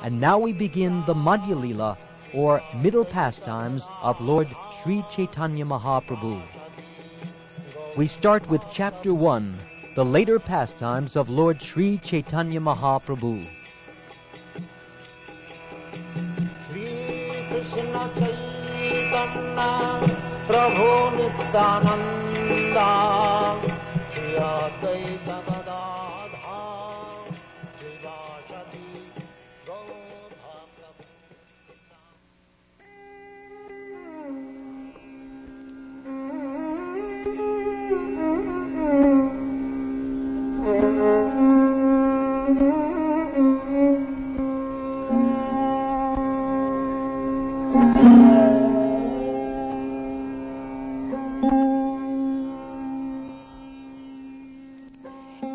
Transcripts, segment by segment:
And now we begin the Madhya Leela, or middle pastimes of Lord Sri Caitanya Mahaprabhu. We start with Chapter 1, the later pastimes of Lord Sri Caitanya Mahaprabhu. Krishna Caitanya Prabhu Nityananda Shri Advaita Gadadha Srivasadi Gaudha Prabhu.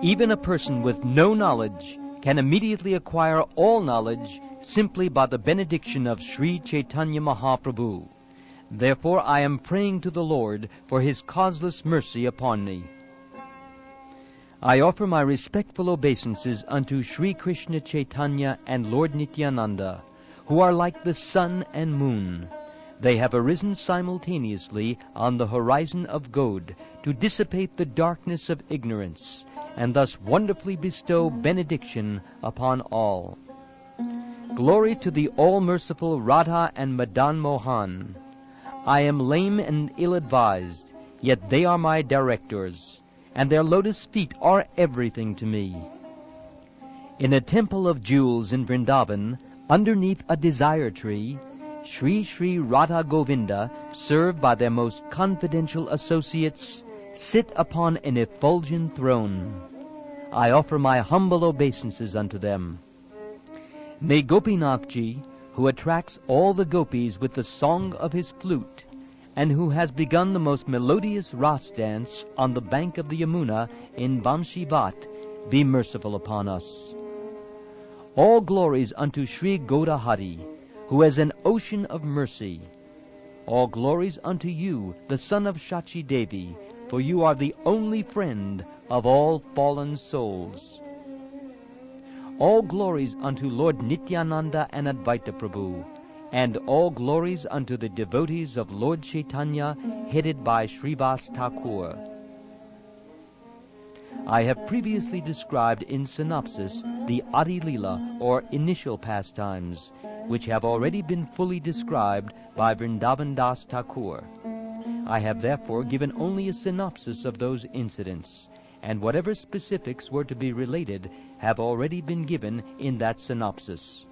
Even a person with no knowledge can immediately acquire all knowledge simply by the benediction of Sri Caitanya Mahaprabhu. Therefore I am praying to the Lord for His causeless mercy upon me. I offer my respectful obeisances unto Sri Krishna Chaitanya and Lord Nityananda, who are like the sun and moon. They have arisen simultaneously on the horizon of God to dissipate the darkness of ignorance, and thus wonderfully bestow benediction upon all. Glory to the all-merciful Radha and Madan Mohan. I am lame and ill-advised, yet they are my directors, and their lotus feet are everything to me. In a temple of jewels in Vrindavan, underneath a desire tree, Sri Sri Radha Govinda, served by their most confidential associates, sit upon an effulgent throne. I offer my humble obeisances unto them. May Gopinathji, who attracts all the gopis with the song of his flute, and who has begun the most melodious ras dance on the bank of the Yamuna in Banshivat, be merciful upon us. All glories unto Sri Godahari, who is an ocean of mercy. All glories unto you, the son of Shachi Devi, for you are the only friend of all fallen souls. All glories unto Lord Nityananda and Advaita Prabhu, and all glories unto the devotees of Lord Chaitanya, headed by Srivas Thakur. I have previously described in synopsis the Adi Leela, or initial pastimes, which have already been fully described by Vrindavan Das Thakur. I have therefore given only a synopsis of those incidents, and whatever specifics were to be related have already been given in that synopsis.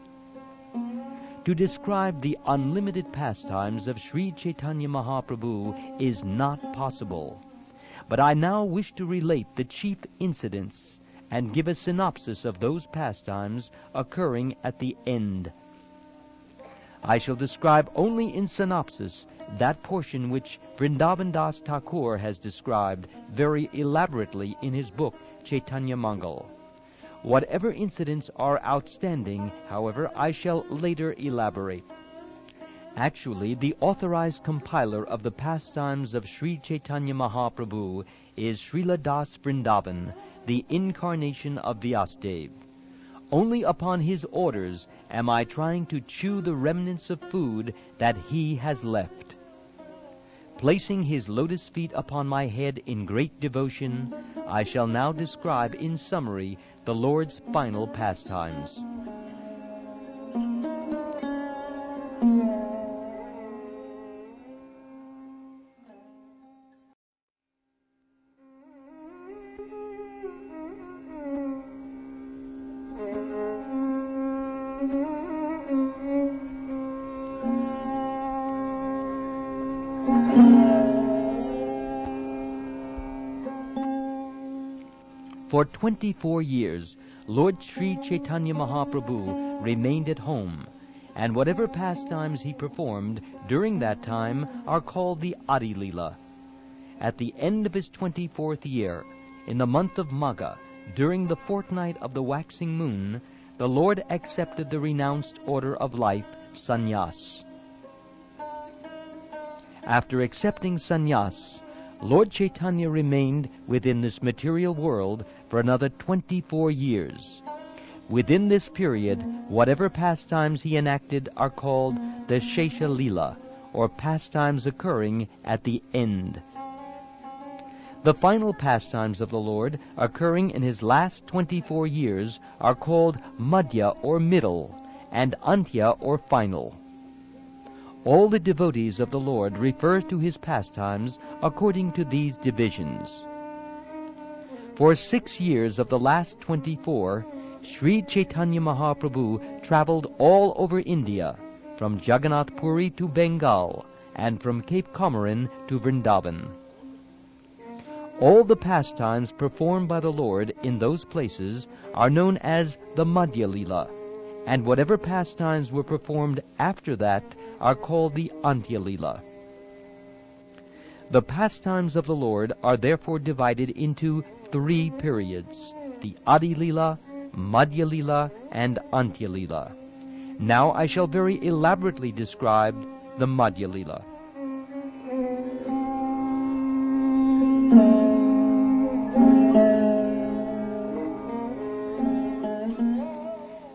To describe the unlimited pastimes of Sri Caitanya Mahaprabhu is not possible, but I now wish to relate the chief incidents and give a synopsis of those pastimes occurring at the end. I shall describe only in synopsis that portion which Vrindavan Das Thakur has described very elaborately in his book Chaitanya Mangal. Whatever incidents are outstanding, however, I shall later elaborate. Actually, the authorized compiler of the pastimes of Sri Caitanya Mahaprabhu is Srila Das Vrindavan, the incarnation of Vyasadeva. Only upon his orders am I trying to chew the remnants of food that he has left. Placing his lotus feet upon my head in great devotion, I shall now describe in summary the Lord's final pastimes. For 24 years, Lord Sri Caitanya Mahaprabhu remained at home, and whatever pastimes he performed during that time are called the Adi Leela. At the end of his 24th year, in the month of Magha, during the fortnight of the waxing moon, the Lord accepted the renounced order of life, sannyas. After accepting sannyas, Lord Chaitanya remained within this material world for another 24 years. Within this period, whatever pastimes he enacted are called the Shesha Lila, or pastimes occurring at the end. The final pastimes of the Lord, occurring in his last 24 years, are called Madhya, or middle, and Antya, or final. All the devotees of the Lord refer to his pastimes according to these divisions. For 6 years of the last 24, Sri Caitanya Mahaprabhu traveled all over India, from Jagannath Puri to Bengal, and from Cape Comorin to Vrindavan. All the pastimes performed by the Lord in those places are known as the Madhya Lila, and whatever pastimes were performed after that are called the Antya Lila. The pastimes of the Lord are therefore divided into 3 periods, the Adi Lila, Madhya Lila, and Antya Lila. Now I shall very elaborately describe the Madhya Lila.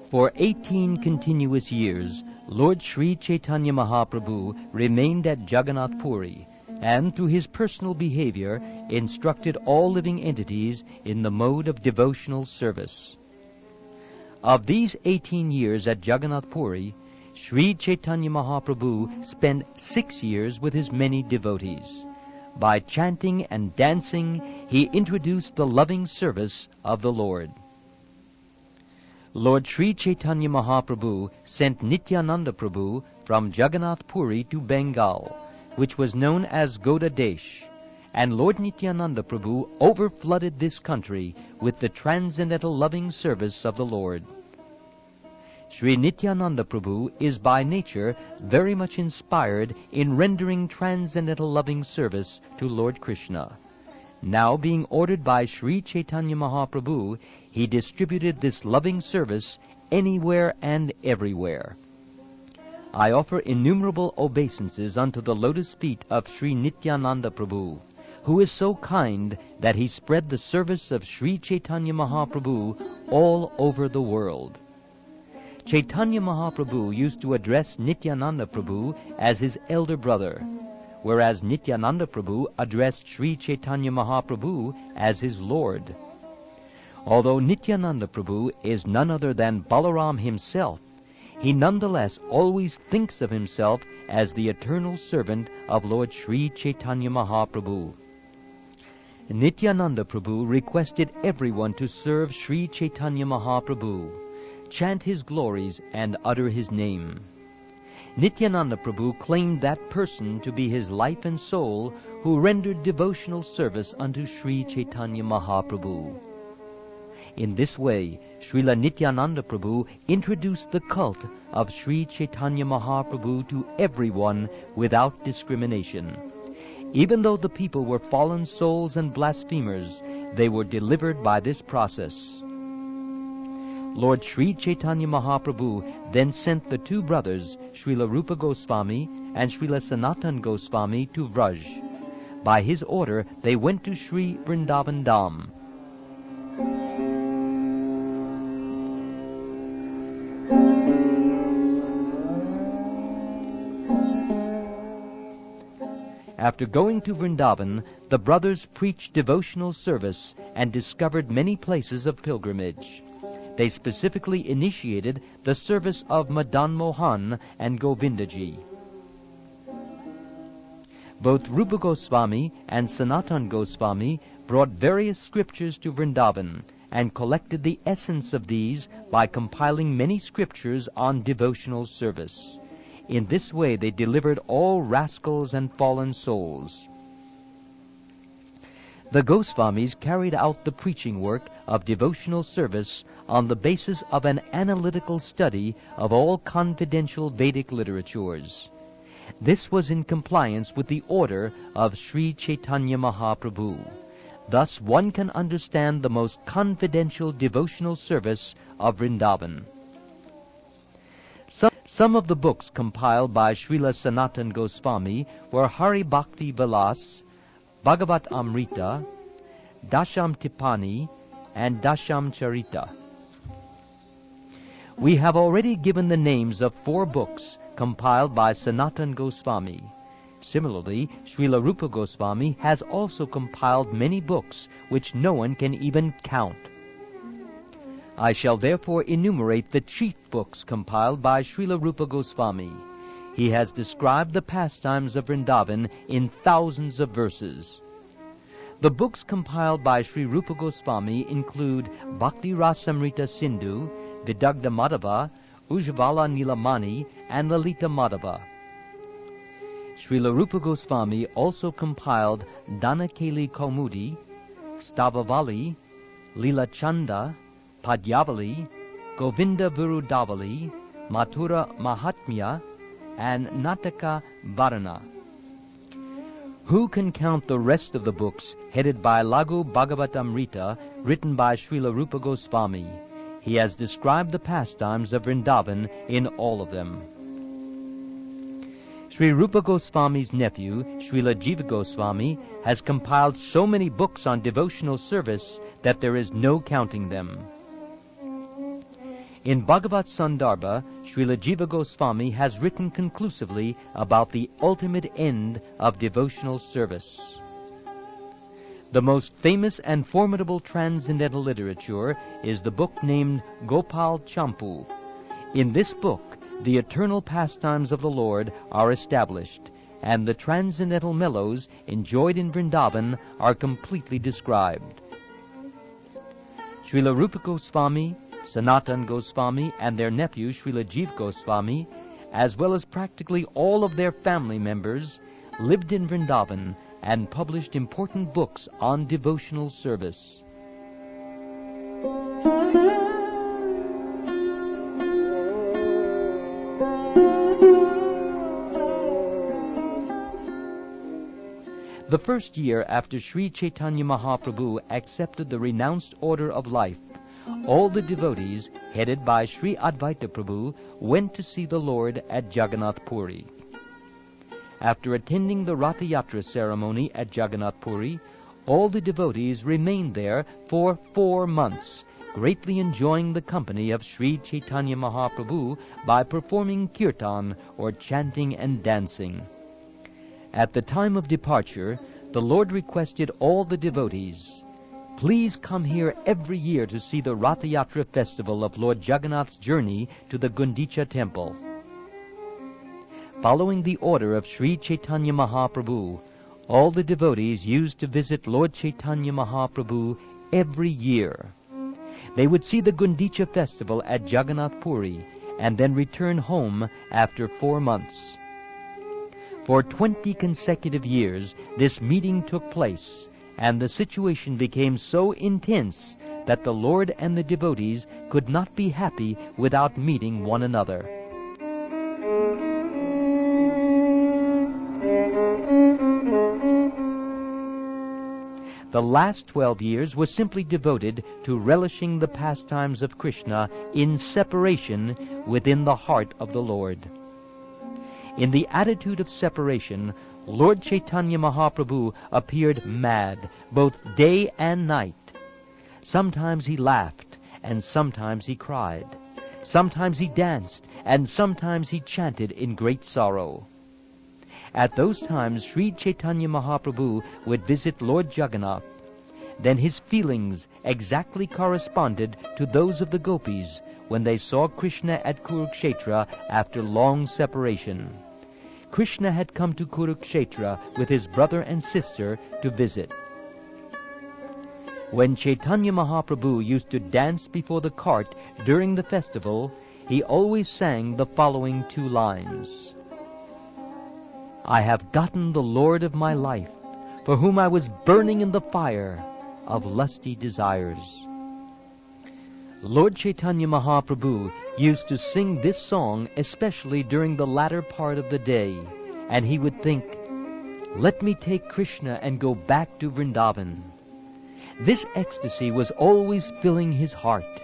For 18 continuous years, Lord Sri Caitanya Mahaprabhu remained at Jagannath Puri, and through his personal behavior instructed all living entities in the mode of devotional service. Of these 18 years at Jagannath Puri, Sri Caitanya Mahaprabhu spent 6 years with his many devotees. By chanting and dancing, he introduced the loving service of the Lord. Lord Sri Caitanya Mahaprabhu sent Nityananda Prabhu from Jagannath Puri to Bengal, which was known as Goda Desh, and Lord Nityananda Prabhu overflooded this country with the transcendental loving service of the Lord. Sri Nityananda Prabhu is by nature very much inspired in rendering transcendental loving service to Lord Krishna. Now, being ordered by Sri Caitanya Mahaprabhu, he distributed this loving service anywhere and everywhere. I offer innumerable obeisances unto the lotus feet of Sri Nityananda Prabhu, who is so kind that he spread the service of Sri Caitanya Mahaprabhu all over the world. Caitanya Mahaprabhu used to address Nityananda Prabhu as his elder brother, whereas Nityananda Prabhu addressed Sri Caitanya Mahaprabhu as his Lord. Although Nityananda Prabhu is none other than Balaram himself, he nonetheless always thinks of himself as the eternal servant of Lord Sri Caitanya Mahaprabhu. Nityananda Prabhu requested everyone to serve Sri Caitanya Mahaprabhu, chant his glories, and utter his name. Nityananda Prabhu claimed that person to be his life and soul who rendered devotional service unto Sri Caitanya Mahaprabhu. In this way, Srila Nityananda Prabhu introduced the cult of Sri Caitanya Mahaprabhu to everyone without discrimination. Even though the people were fallen souls and blasphemers, they were delivered by this process. Lord Sri Caitanya Mahaprabhu then sent the 2 brothers, Srila Rupa Goswami and Srila Sanatan Goswami, to Vraj. By his order, they went to Sri Vrindavan Dham. After going to Vrindavan, the brothers preached devotional service and discovered many places of pilgrimage. They specifically initiated the service of Madan Mohan and Govindaji. Both Rupa Goswami and Sanatan Goswami brought various scriptures to Vrindavan and collected the essence of these by compiling many scriptures on devotional service. In this way they delivered all rascals and fallen souls. The Goswamis carried out the preaching work of devotional service on the basis of an analytical study of all confidential Vedic literatures. This was in compliance with the order of Sri Caitanya Mahaprabhu. Thus one can understand the most confidential devotional service of Vrindavan. Some of the books compiled by Srila Sanatan Goswami were Hari Bhakti Vilas, Bhagavat Amrita, Dasham Tipani, and Dasham Charita. We have already given the names of 4 books compiled by Sanatana Goswami. Similarly, Srila Rupa Goswami has also compiled many books which no one can even count. I shall therefore enumerate the chief books compiled by Srila Rupa Goswami. He has described the pastimes of Vrindavan in thousands of verses. The books compiled by Sri Rupa Goswami include Bhakti Rasamrita Sindhu, Vidagdha Madhava, Ujjvala Nilamani, and Lalita Madhava. Srila Rupa Goswami also compiled Dhanakeli Kaumudi, Stavavali, Lila Chanda, Padyavali, Govinda Virudavali, Mathura Mahatmya, and Nataka Varana. Who can count the rest of the books headed by Laghu Bhagavatamrita, written by Srila Rupa Goswami? He has described the pastimes of Vrindavan in all of them. Sri Rupa Goswami's nephew, Srila Jiva Goswami, has compiled so many books on devotional service that there is no counting them. In Bhagavat Sandarbha, Srila Jiva Goswami has written conclusively about the ultimate end of devotional service. The most famous and formidable transcendental literature is the book named Gopal Champu. In this book, the eternal pastimes of the Lord are established, and the transcendental mellows enjoyed in Vrindavan are completely described. Srila Rupa Goswami, Sanatana Goswami, and their nephew Srila Jiva Goswami, as well as practically all of their family members, lived in Vrindavan and published important books on devotional service. The first year after Sri Caitanya Mahaprabhu accepted the renounced order of life, all the devotees, headed by Sri Advaita Prabhu, went to see the Lord at Jagannath Puri. After attending the Ratha Yatra ceremony at Jagannath Puri, all the devotees remained there for 4 months, greatly enjoying the company of Sri Caitanya Mahaprabhu by performing kirtan or chanting and dancing. At the time of departure, the Lord requested all the devotees, "Please come here every year to see the Ratha Yatra festival of Lord Jagannath's journey to the Gundicha temple." Following the order of Sri Caitanya Mahaprabhu, all the devotees used to visit Lord Caitanya Mahaprabhu every year. They would see the Gundicha festival at Jagannath Puri and then return home after 4 months. For 20 consecutive years, this meeting took place, and the situation became so intense that the Lord and the devotees could not be happy without meeting one another. The last 12 years were simply devoted to relishing the pastimes of Krishna in separation within the heart of the Lord. In the attitude of separation, Lord Caitanya Mahaprabhu appeared mad, both day and night. Sometimes he laughed, and sometimes he cried. Sometimes he danced, and sometimes he chanted in great sorrow. At those times, Sri Caitanya Mahaprabhu would visit Lord Jagannath. Then his feelings exactly corresponded to those of the gopis when they saw Krishna at Kurukshetra after long separation. Krishna had come to Kurukshetra with his brother and sister to visit. When Caitanya Mahaprabhu used to dance before the cart during the festival, he always sang the following 2 lines. "I have gotten the Lord of my life, for whom I was burning in the fire of lusty desires." Lord Caitanya Mahaprabhu used to sing this song especially during the latter part of the day, and he would think, "Let me take Krishna and go back to Vrindavan." This ecstasy was always filling his heart.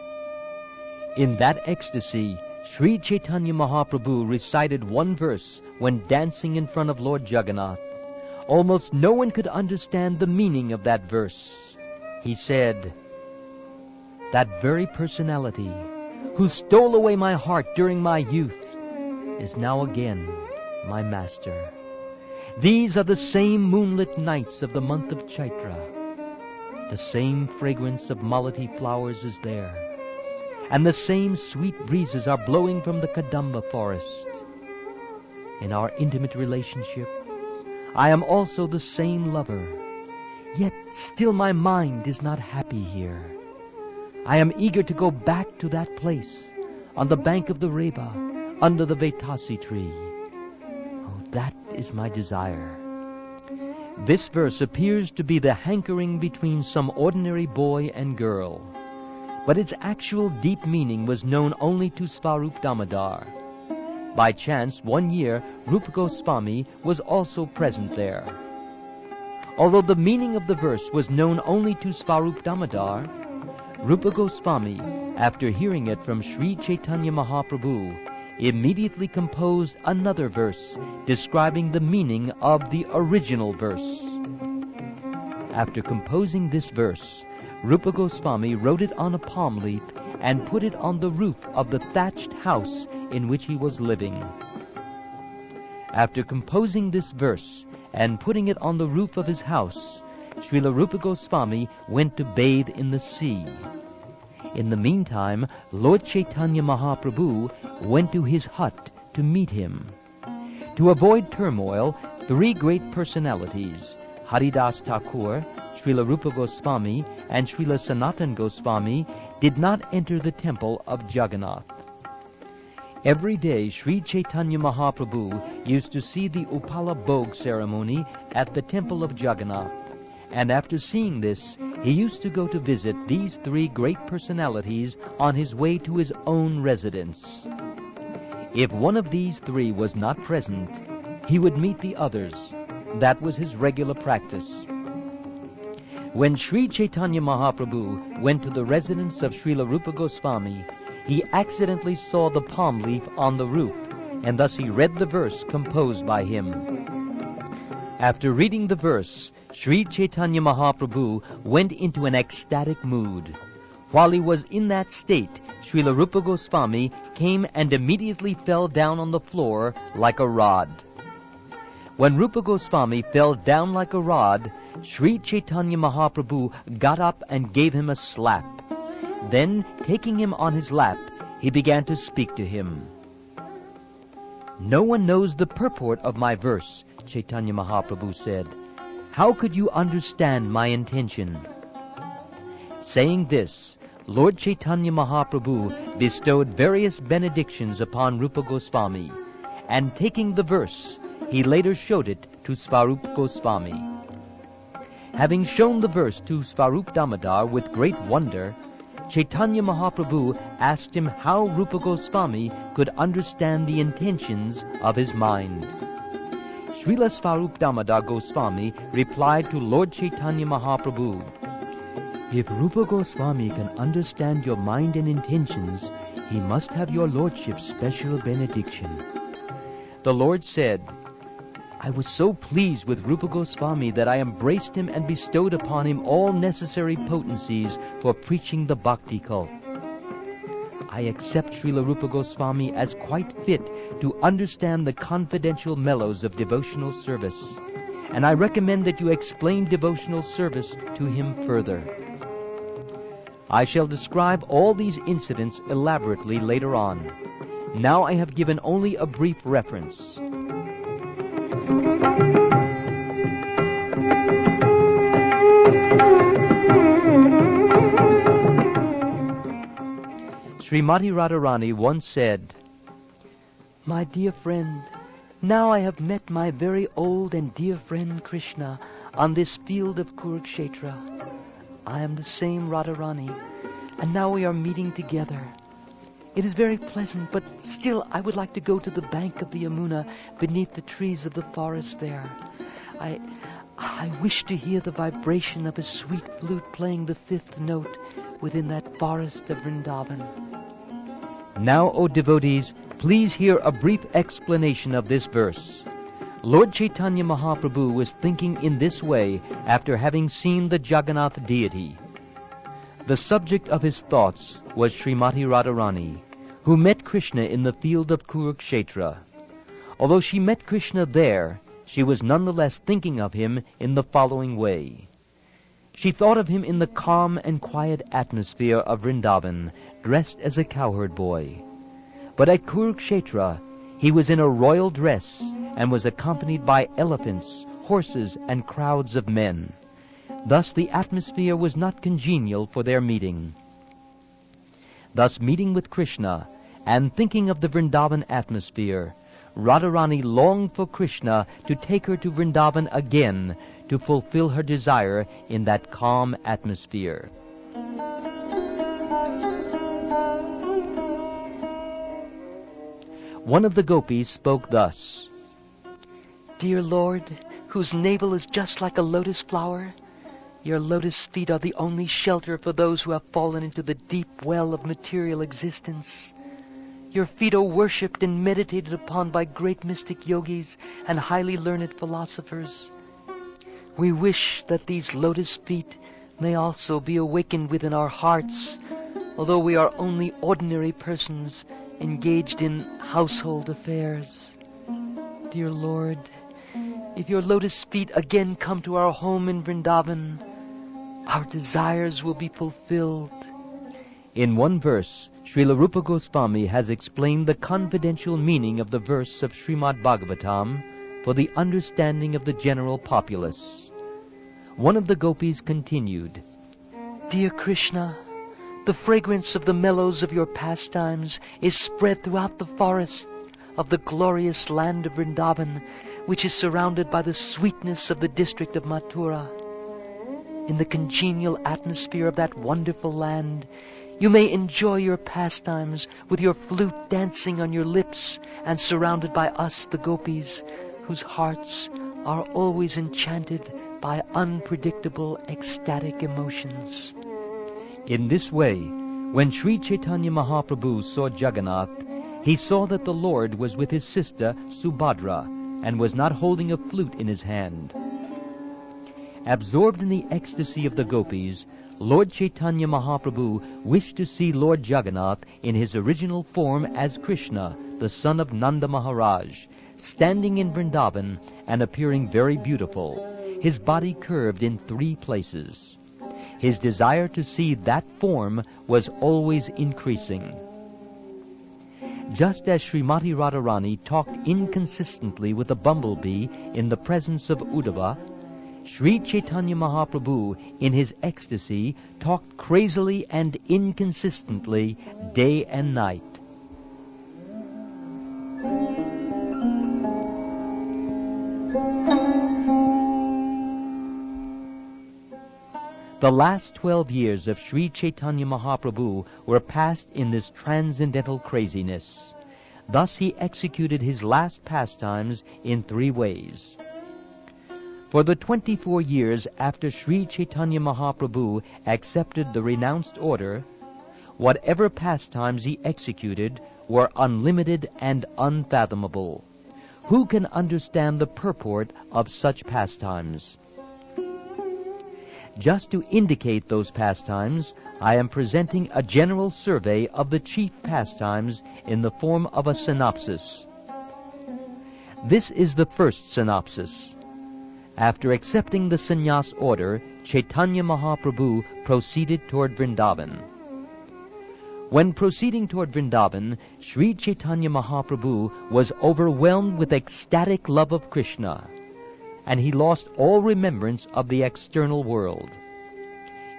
In that ecstasy, Sri Caitanya Mahaprabhu recited one verse when dancing in front of Lord Jagannath. Almost no one could understand the meaning of that verse. He said, "That very personality, who stole away my heart during my youth, is now again my master. These are the same moonlit nights of the month of Chaitra. The same fragrance of malati flowers is there, and the same sweet breezes are blowing from the Kadamba forest. In our intimate relationship, I am also the same lover, yet still my mind is not happy here. I am eager to go back to that place, on the bank of the Reba, under the Vetasi tree. Oh, that is my desire. This verse appears to be the hankering between some ordinary boy and girl, but its actual deep meaning was known only to Svarup Damodar. By chance, one year, Rupa Goswami was also present there. Although the meaning of the verse was known only to Svarup Damodar, Rupa Goswami, after hearing it from Sri Caitanya Mahaprabhu, immediately composed another verse describing the meaning of the original verse. After composing this verse, Rupa Goswami wrote it on a palm leaf and put it on the roof of the thatched house in which he was living. After composing this verse and putting it on the roof of his house, Srila Rupa Goswami went to bathe in the sea. In the meantime, Lord Caitanya Mahaprabhu went to his hut to meet him. To avoid turmoil, three great personalities, Haridas Thakur, Srila Rupa Goswami, and Srila Sanatan Goswami, did not enter the temple of Jagannath. Every day, Sri Caitanya Mahaprabhu used to see the Upala Bhog ceremony at the temple of Jagannath, and after seeing this, he used to go to visit these three great personalities on his way to his own residence. If one of these three was not present, he would meet the others. That was his regular practice. When Sri Caitanya Mahaprabhu went to the residence of Srila Rupa Goswami, he accidentally saw the palm leaf on the roof, and thus he read the verse composed by him. After reading the verse, Sri Caitanya Mahaprabhu went into an ecstatic mood. While he was in that state, Srila Rupa Goswami came and immediately fell down on the floor like a rod. When Rupa Goswami fell down like a rod, Sri Caitanya Mahaprabhu got up and gave him a slap. Then, taking him on his lap, he began to speak to him. "No one knows the purport of my verse," Caitanya Mahaprabhu said. "How could you understand my intention?" Saying this, Lord Caitanya Mahaprabhu bestowed various benedictions upon Rupa Goswami, and taking the verse, he later showed it to Svarup Goswami. Having shown the verse to Svarup Damodar with great wonder, Caitanya Mahaprabhu asked him how Rupa Goswami could understand the intentions of his mind. Srila Svarup Damodar Goswami replied to Lord Caitanya Mahaprabhu, "If Rupa Goswami can understand your mind and intentions, he must have your Lordship's special benediction." The Lord said, "I was so pleased with Rupa Goswami that I embraced him and bestowed upon him all necessary potencies for preaching the bhakti cult. I accept Srila Rupa Goswami as quite fit to understand the confidential mellows of devotional service, and I recommend that you explain devotional service to him further." I shall describe all these incidents elaborately later on. Now I have given only a brief reference. Srimati Radharani once said, "My dear friend, now I have met my very old and dear friend Krishna on this field of Kurukshetra. I am the same Radharani, and now we are meeting together. It is very pleasant, but still I would like to go to the bank of the Yamuna beneath the trees of the forest there. I wish to hear the vibration of a sweet flute playing the fifth note within that forest of Vrindavan." Now, O devotees, please hear a brief explanation of this verse. Lord Caitanya Mahaprabhu was thinking in this way after having seen the Jagannath deity. The subject of his thoughts was Srimati Radharani, who met Krishna in the field of Kurukshetra. Although she met Krishna there, she was nonetheless thinking of him in the following way. She thought of him in the calm and quiet atmosphere of Vrindavan, dressed as a cowherd boy. But at Kurukshetra, he was in a royal dress and was accompanied by elephants, horses, and crowds of men. Thus the atmosphere was not congenial for their meeting. Thus, meeting with Krishna and thinking of the Vrindavan atmosphere, Radharani longed for Krishna to take her to Vrindavan again to fulfill her desire in that calm atmosphere. One of the gopis spoke thus: Dear Lord, whose navel is just like a lotus flower, your lotus feet are the only shelter for those who have fallen into the deep well of material existence. Your feet are worshipped and meditated upon by great mystic yogis and highly learned philosophers. We wish that these lotus feet may also be awakened within our hearts, although we are only ordinary persons engaged in household affairs. Dear Lord, if your lotus feet again come to our home in Vrindavan, our desires will be fulfilled. In one verse, Srila Rupa Goswami has explained the confidential meaning of the verse of Srimad Bhagavatam for the understanding of the general populace. One of the gopis continued, Dear Krishna, the fragrance of the mellows of your pastimes is spread throughout the forest of the glorious land of Vrindavan, which is surrounded by the sweetness of the district of Mathura. In the congenial atmosphere of that wonderful land, you may enjoy your pastimes with your flute dancing on your lips and surrounded by us, the gopis, whose hearts are always enchanted by unpredictable ecstatic emotions. In this way, when Sri Caitanya Mahaprabhu saw Jagannath, he saw that the Lord was with his sister Subhadra and was not holding a flute in his hand. Absorbed in the ecstasy of the gopis, Lord Caitanya Mahaprabhu wished to see Lord Jagannath in his original form as Krishna, the son of Nanda Maharaj, standing in Vrindavan and appearing very beautiful, his body curved in 3 places. His desire to see that form was always increasing. Just as Srimati Radharani talked inconsistently with a bumblebee in the presence of Uddhava, Sri Caitanya Mahaprabhu, in his ecstasy, talked crazily and inconsistently day and night. The last 12 years of Sri Caitanya Mahaprabhu were passed in this transcendental craziness. Thus he executed his last pastimes in 3 ways. For the 24 years after Sri Caitanya Mahaprabhu accepted the renounced order, whatever pastimes he executed were unlimited and unfathomable. Who can understand the purport of such pastimes? Just to indicate those pastimes, I am presenting a general survey of the chief pastimes in the form of a synopsis. This is the first synopsis. After accepting the sannyas order, Caitanya Mahaprabhu proceeded toward Vrindavan. When proceeding toward Vrindavan, Sri Caitanya Mahaprabhu was overwhelmed with ecstatic love of Krishna, and he lost all remembrance of the external world.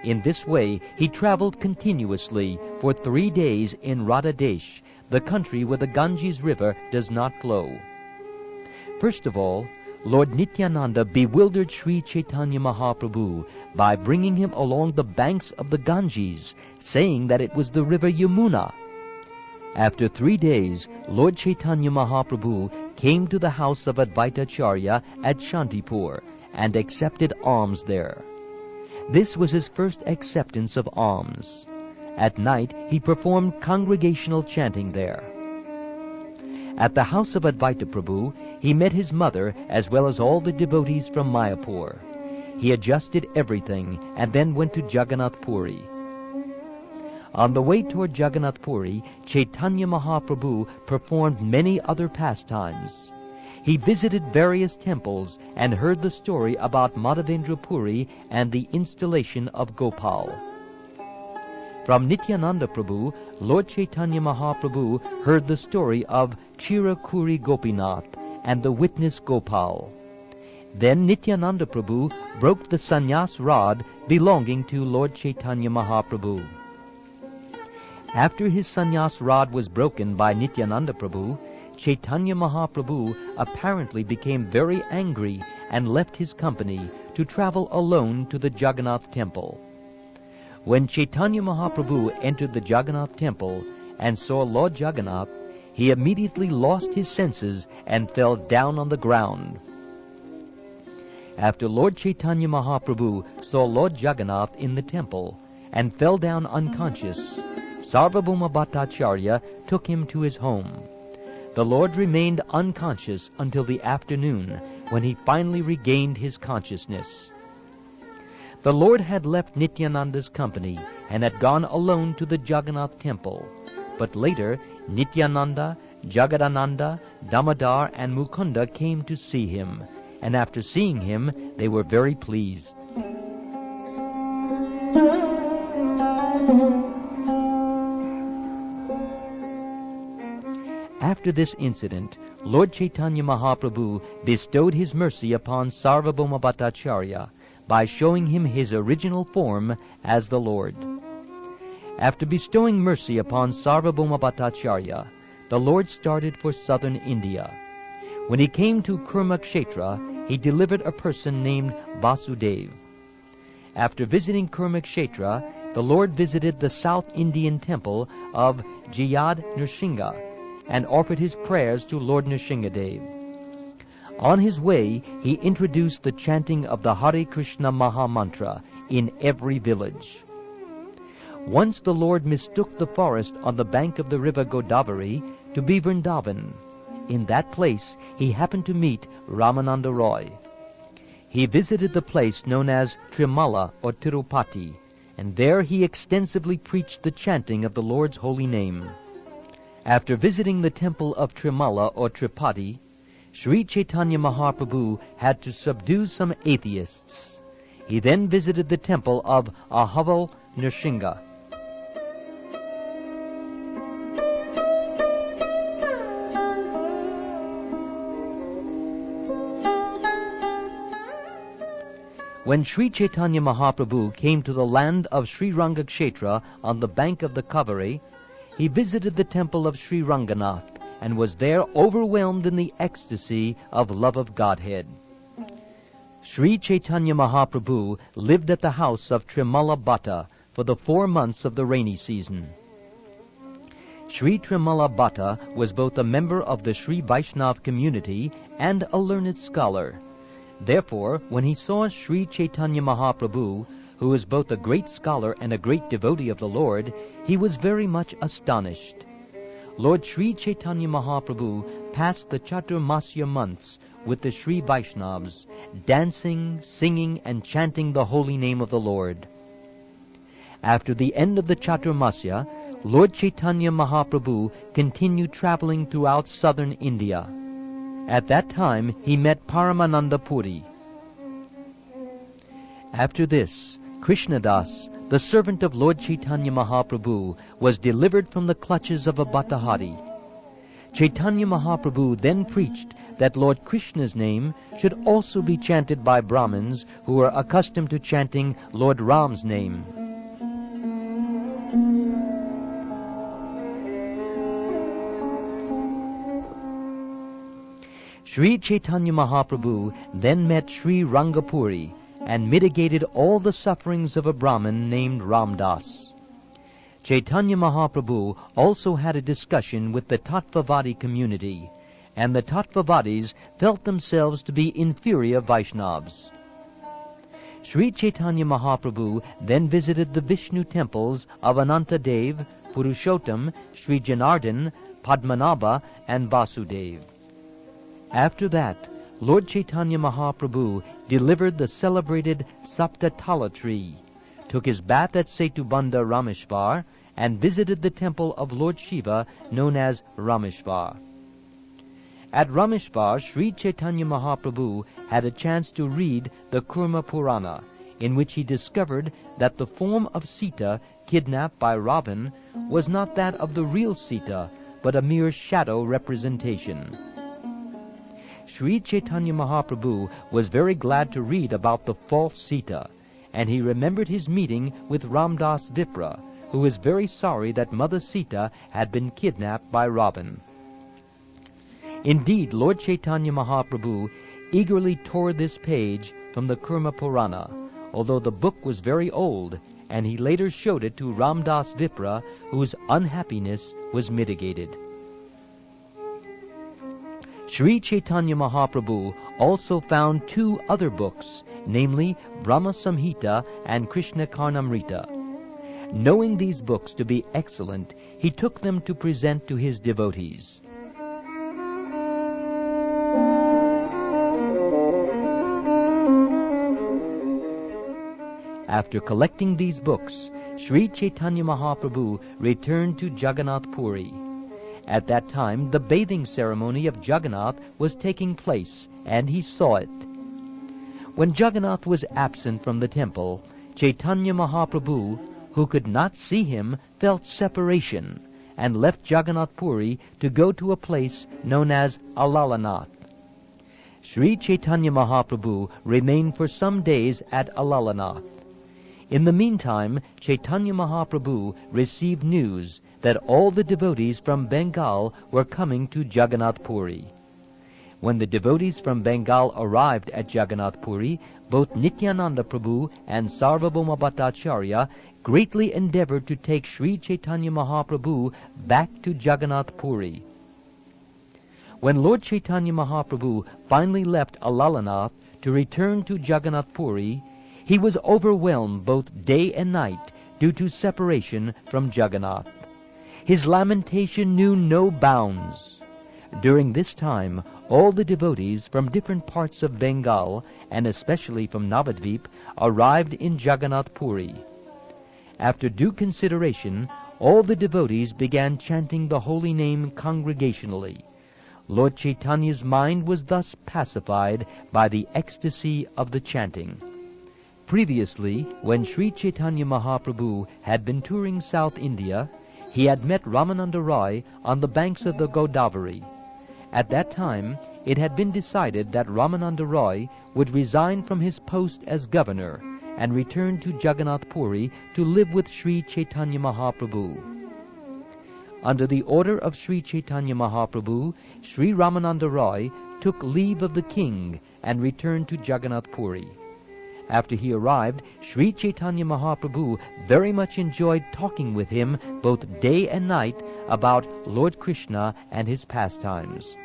In this way, he traveled continuously for 3 days in Radha Desh, the country where the Ganges River does not flow. First of all, Lord Nityananda bewildered Sri Caitanya Mahaprabhu by bringing him along the banks of the Ganges, saying that it was the river Yamuna. After 3 days, Lord Caitanya Mahaprabhu came to the house of Advaitacharya at Shantipur and accepted alms there. This was his first acceptance of alms. At night, he performed congregational chanting there. At the house of Advaita Prabhu, he met his mother as well as all the devotees from Mayapur. He adjusted everything and then went to Jagannath Puri. On the way toward Jagannath Puri, Caitanya Mahaprabhu performed many other pastimes. He visited various temples and heard the story about Madhavendra Puri and the installation of Gopal. From Nityananda Prabhu, Lord Caitanya Mahaprabhu heard the story of Chirakuri Gopinath and the witness Gopal. Then Nityananda Prabhu broke the sannyas rod belonging to Lord Caitanya Mahaprabhu. After his sannyas rod was broken by Nityananda Prabhu, Caitanya Mahaprabhu apparently became very angry and left his company to travel alone to the Jagannath temple. When Caitanya Mahaprabhu entered the Jagannath temple and saw Lord Jagannath, he immediately lost his senses and fell down on the ground. After Lord Caitanya Mahaprabhu saw Lord Jagannath in the temple and fell down unconscious, Sarvabhauma Bhattacharya took him to his home. The Lord remained unconscious until the afternoon, when he finally regained his consciousness. The Lord had left Nityananda's company and had gone alone to the Jagannath temple. But later, Nityananda, Jagadananda, Damodar, and Mukunda came to see him, and after seeing him, they were very pleased. After this incident, Lord Caitanya Mahaprabhu bestowed his mercy upon Sarvabhauma Bhattacharya by showing him his original form as the Lord. After bestowing mercy upon Sarvabhauma Bhattacharya, the Lord started for southern India. When he came to Kurmakshetra, he delivered a person named Vasudev. After visiting Kurmakshetra, the Lord visited the South Indian temple of Jayad Nrsimha and offered his prayers to Lord Nrsimhadev. On his way, he introduced the chanting of the Hare Krishna Maha Mantra in every village. Once the Lord mistook the forest on the bank of the river Godavari to be Vrindavan. In that place, he happened to meet Ramananda Roy. He visited the place known as Trimala or Tirupati, and there he extensively preached the chanting of the Lord's holy name. After visiting the temple of Trimala or Tripati, Sri Caitanya Mahaprabhu had to subdue some atheists. He then visited the temple of Ahaval Nrsimha. When Sri Caitanya Mahaprabhu came to the land of Sri Rangakshetra on the bank of the Kaveri, he visited the temple of Sri Ranganath and was there overwhelmed in the ecstasy of love of Godhead. Sri Caitanya Mahaprabhu lived at the house of Trimala Bhatta for the 4 months of the rainy season. Sri Trimala Bhatta was both a member of the Sri Vaishnav community and a learned scholar. Therefore, when he saw Sri Caitanya Mahaprabhu, who was both a great scholar and a great devotee of the Lord, he was very much astonished. Lord Sri Caitanya Mahaprabhu passed the Chaturmasya months with the Sri Vaishnavas, dancing, singing, and chanting the holy name of the Lord. After the end of the Chaturmasya, Lord Caitanya Mahaprabhu continued traveling throughout southern India. At that time, he met Paramananda Puri. After this, Krishnadas, the servant of Lord Caitanya Mahaprabhu, was delivered from the clutches of a Bhattahari. Caitanya Mahaprabhu then preached that Lord Krishna's name should also be chanted by Brahmins who were accustomed to chanting Lord Ram's name. Sri Caitanya Mahaprabhu then met Sri Rangapuri and mitigated all the sufferings of a Brahmin named Ramdas. Caitanya Mahaprabhu also had a discussion with the Tattvavadi community, and the Tattvavadis felt themselves to be inferior Vaishnavas. Sri Caitanya Mahaprabhu then visited the Vishnu temples of Anantadev, Purushottam, Sri Janardhan, Padmanabha, and Vasudev. After that, Lord Caitanya Mahaprabhu delivered the celebrated Saptatala tree, took his bath at Setubandha Rameshwar, and visited the temple of Lord Shiva known as Rameshwar. At Rameshwar, Sri Caitanya Mahaprabhu had a chance to read the Kurma Purana, in which he discovered that the form of Sita kidnapped by Ravan was not that of the real Sita, but a mere shadow representation. Sri Caitanya Mahaprabhu was very glad to read about the false Sita, and he remembered his meeting with Ramdas Vipra, who was very sorry that Mother Sita had been kidnapped by Ravan. Indeed, Lord Caitanya Mahaprabhu eagerly tore this page from the Kurma Purana, although the book was very old, and he later showed it to Ramdas Vipra, whose unhappiness was mitigated. Sri Caitanya Mahaprabhu also found 2 other books, namely Brahma Samhita and Krishna Caritamrta. Knowing these books to be excellent, he took them to present to his devotees. After collecting these books, Sri Caitanya Mahaprabhu returned to Jagannath Puri. At that time, the bathing ceremony of Jagannath was taking place, and he saw it. When Jagannath was absent from the temple, Caitanya Mahaprabhu, who could not see him, felt separation, and left Jagannath Puri to go to a place known as Alalanath. Sri Caitanya Mahaprabhu remained for some days at Alalanath. In the meantime, Caitanya Mahaprabhu received news that all the devotees from Bengal were coming to Jagannath Puri. When the devotees from Bengal arrived at Jagannath Puri, both Nityananda Prabhu and Sarvabhauma Bhattacharya greatly endeavored to take Sri Caitanya Mahaprabhu back to Jagannath Puri. When Lord Caitanya Mahaprabhu finally left Alalanath to return to Jagannath Puri, he was overwhelmed both day and night due to separation from Jagannath. His lamentation knew no bounds. During this time, all the devotees from different parts of Bengal, and especially from Navadvip, arrived in Jagannath Puri. After due consideration, all the devotees began chanting the holy name congregationally. Lord Chaitanya's mind was thus pacified by the ecstasy of the chanting. Previously, when Sri Caitanya Mahaprabhu had been touring South India, he had met Ramananda Roy on the banks of the Godavari. At that time, it had been decided that Ramananda Roy would resign from his post as governor and return to Jagannath Puri to live with Sri Caitanya Mahaprabhu. Under the order of Sri Caitanya Mahaprabhu, Sri Ramananda Roy took leave of the king and returned to Jagannath Puri. After he arrived, Sri Caitanya Mahaprabhu very much enjoyed talking with him both day and night about Lord Krishna and his pastimes.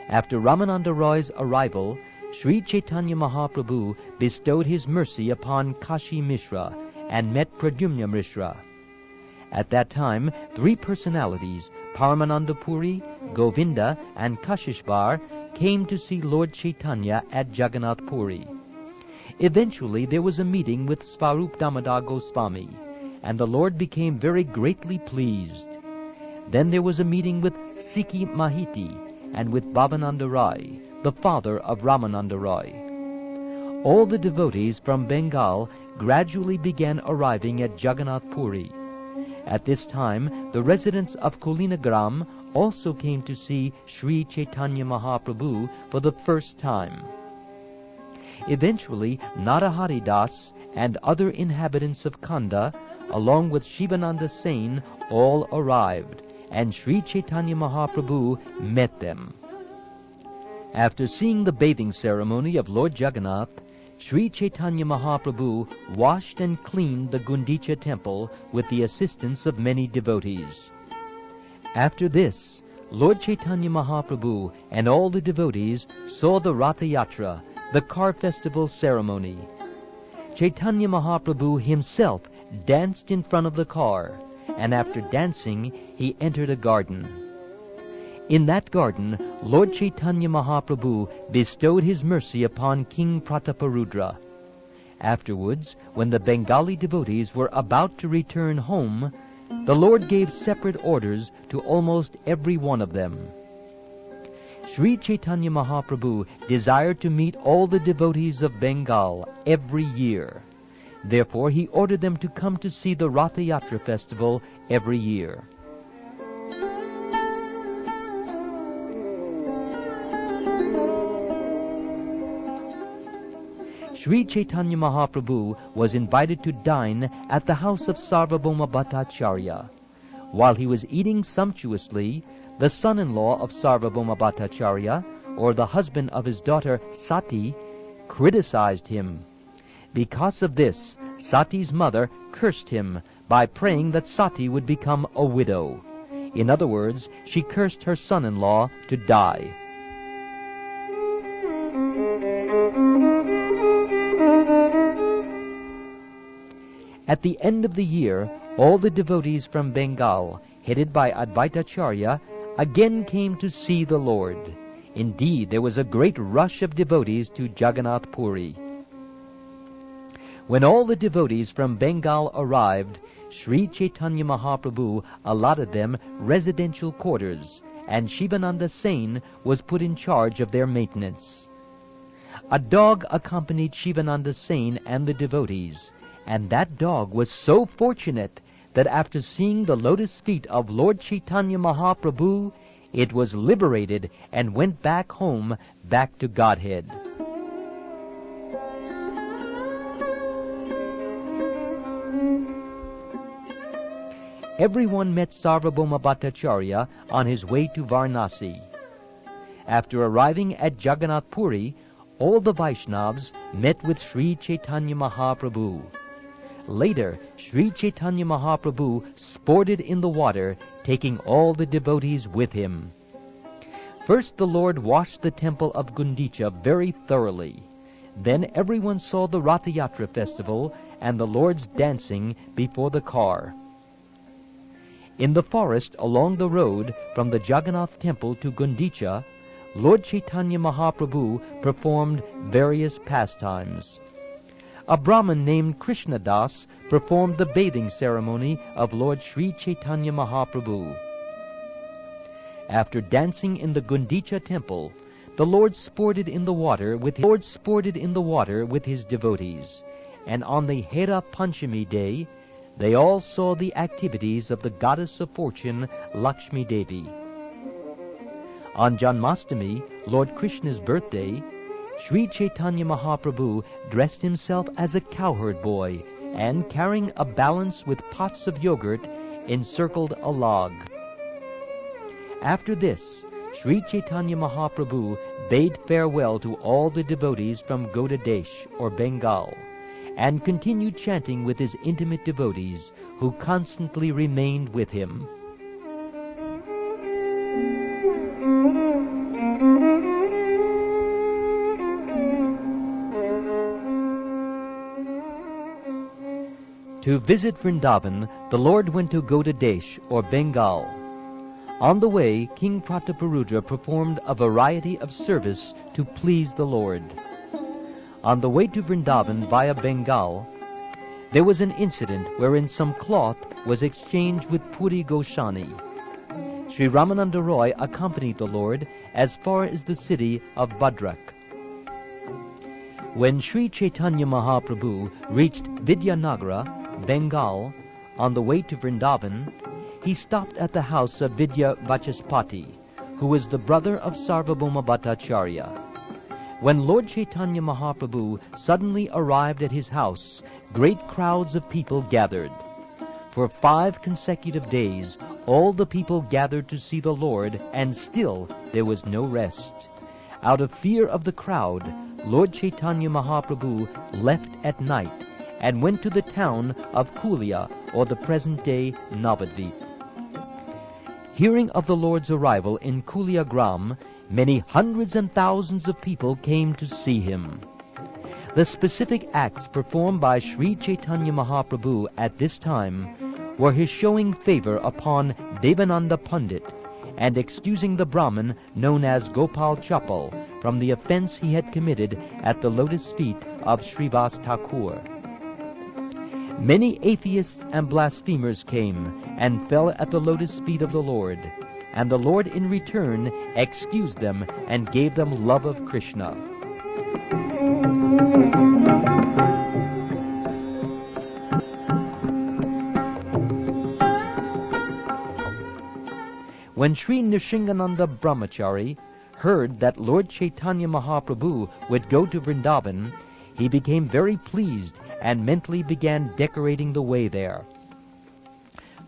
After Ramananda Roy's arrival, Sri Caitanya Mahaprabhu bestowed his mercy upon Kashi Mishra and met Pradyumna Mishra. At that time, 3 personalities, Paramananda Puri, Govinda, and Kashishvar, came to see Lord Chaitanya at Jagannath Puri. Eventually there was a meeting with Svarup Damodar Goswami, and the Lord became very greatly pleased. Then there was a meeting with Sikhi Mahiti and with Bhavananda Rai, the father of Ramananda Rai. All the devotees from Bengal gradually began arriving at Jagannath Puri. At this time, the residents of Kulinagram also came to see Sri Caitanya Mahaprabhu for the first time. Eventually, Narahari Das and other inhabitants of Khanda, along with Shivananda Sen, all arrived, and Sri Caitanya Mahaprabhu met them. After seeing the bathing ceremony of Lord Jagannath, Sri Caitanya Mahaprabhu washed and cleaned the Gundicha temple with the assistance of many devotees. After this, Lord Caitanya Mahaprabhu and all the devotees saw the Ratha Yatra, the car festival ceremony. Caitanya Mahaprabhu himself danced in front of the car, and after dancing he entered a garden. In that garden, Lord Caitanya Mahaprabhu bestowed his mercy upon King Prataparudra. Afterwards, when the Bengali devotees were about to return home, the Lord gave separate orders to almost every one of them. Sri Caitanya Mahaprabhu desired to meet all the devotees of Bengal every year. Therefore, he ordered them to come to see the Ratha Yatra festival every year. Sri Caitanya Mahaprabhu was invited to dine at the house of Sarvabhauma Bhattacharya. While he was eating sumptuously, the son-in-law of Sarvabhauma Bhattacharya, or the husband of his daughter Sati, criticized him. Because of this, Sati's mother cursed him by praying that Sati would become a widow. In other words, she cursed her son-in-law to die. At the end of the year, all the devotees from Bengal, headed by Advaitacharya, again came to see the Lord. Indeed, there was a great rush of devotees to Jagannath Puri. When all the devotees from Bengal arrived, Sri Caitanya Mahaprabhu allotted them residential quarters, and Shivananda Sen was put in charge of their maintenance. A dog accompanied Shivananda Sen and the devotees, and that dog was so fortunate that after seeing the lotus feet of Lord Caitanya Mahaprabhu, it was liberated and went back home, back to Godhead. Everyone met Sarvabhauma Bhattacharya on his way to Varanasi. After arriving at Jagannath Puri, all the Vaishnavas met with Sri Caitanya Mahaprabhu. Later, Sri Caitanya Mahaprabhu sported in the water, taking all the devotees with him. First the Lord washed the temple of Gundicha very thoroughly. Then everyone saw the Ratha Yatra festival and the Lord's dancing before the car. In the forest along the road from the Jagannath temple to Gundicha, Lord Caitanya Mahaprabhu performed various pastimes. A Brahmin named Krishna Das performed the bathing ceremony of Lord Sri Caitanya Mahaprabhu. After dancing in the Gundicha temple, the Lord sported in the water with his devotees, and on the Hera Panchami day, they all saw the activities of the goddess of fortune, Lakshmi Devi. On Janmashtami, Lord Krishna's birthday, Sri Caitanya Mahaprabhu dressed himself as a cowherd boy and, carrying a balance with pots of yogurt, encircled a log. After this, Sri Caitanya Mahaprabhu bade farewell to all the devotees from Gaudadesh or Bengal, and continued chanting with his intimate devotees, who constantly remained with him. To visit Vrindavan, the Lord went to Gaudadesh or Bengal. On the way, King Prataparudra performed a variety of service to please the Lord. On the way to Vrindavan via Bengal, there was an incident wherein some cloth was exchanged with Puri Goswami. Sri Ramananda Roy accompanied the Lord as far as the city of Bhadrak. When Sri Caitanya Mahaprabhu reached Vidyanagara, Bengal, on the way to Vrindavan, he stopped at the house of Vidya Vachaspati, who was the brother of Sarvabhauma Bhattacharya. When Lord Caitanya Mahaprabhu suddenly arrived at his house, great crowds of people gathered. For 5 consecutive days, all the people gathered to see the Lord, and still there was no rest. Out of fear of the crowd, Lord Caitanya Mahaprabhu left at night and went to the town of Kulia, or the present-day Navadvip. Hearing of the Lord's arrival in Kulia Gram, many hundreds and thousands of people came to see him. The specific acts performed by Sri Caitanya Mahaprabhu at this time were his showing favor upon Devananda Pandit and excusing the Brahmin known as Gopal Chapal from the offense he had committed at the lotus feet of Srivas Thakur. Many atheists and blasphemers came and fell at the lotus feet of the Lord, and the Lord in return excused them and gave them love of Krishna. When Sri Nrsingananda Brahmachari heard that Lord Caitanya Mahaprabhu would go to Vrindavan, he became very pleased and mentally began decorating the way there.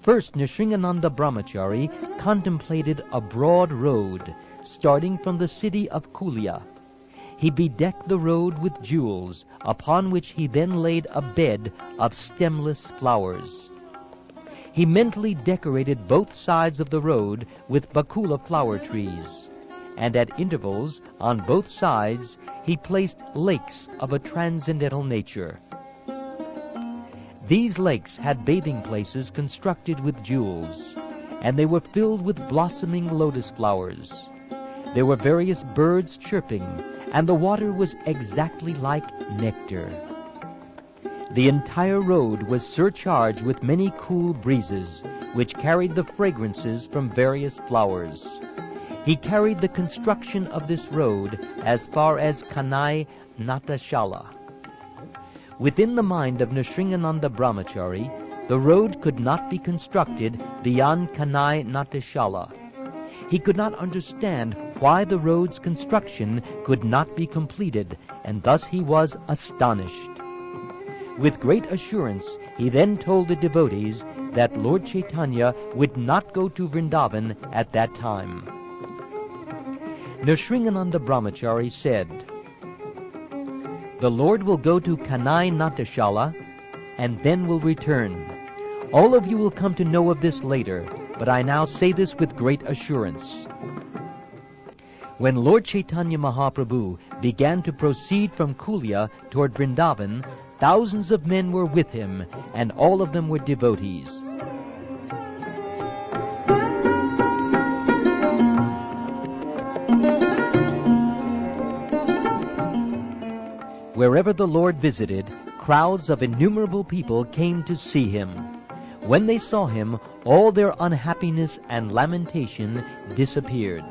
First, Nrsingananda Brahmachari contemplated a broad road starting from the city of Kulia. He bedecked the road with jewels, upon which he then laid a bed of stemless flowers. He mentally decorated both sides of the road with bakula flower trees, and at intervals on both sides he placed lakes of a transcendental nature. These lakes had bathing places constructed with jewels, and they were filled with blossoming lotus flowers. There were various birds chirping, and the water was exactly like nectar. The entire road was surcharged with many cool breezes, which carried the fragrances from various flowers. He carried the construction of this road as far as Kanai Natashala. Within the mind of Nrsingananda Brahmachari, the road could not be constructed beyond Kanai Natashala. He could not understand why the road's construction could not be completed, and thus he was astonished. With great assurance, he then told the devotees that Lord Caitanya would not go to Vrindavan at that time. Nrsingananda Brahmachari said, "The Lord will go to Kanai Natashala and then will return. All of you will come to know of this later, but I now say this with great assurance." When Lord Caitanya Mahaprabhu began to proceed from Kulia toward Vrindavan, thousands of men were with him, and all of them were devotees. Wherever the Lord visited, crowds of innumerable people came to see him. When they saw him, all their unhappiness and lamentation disappeared.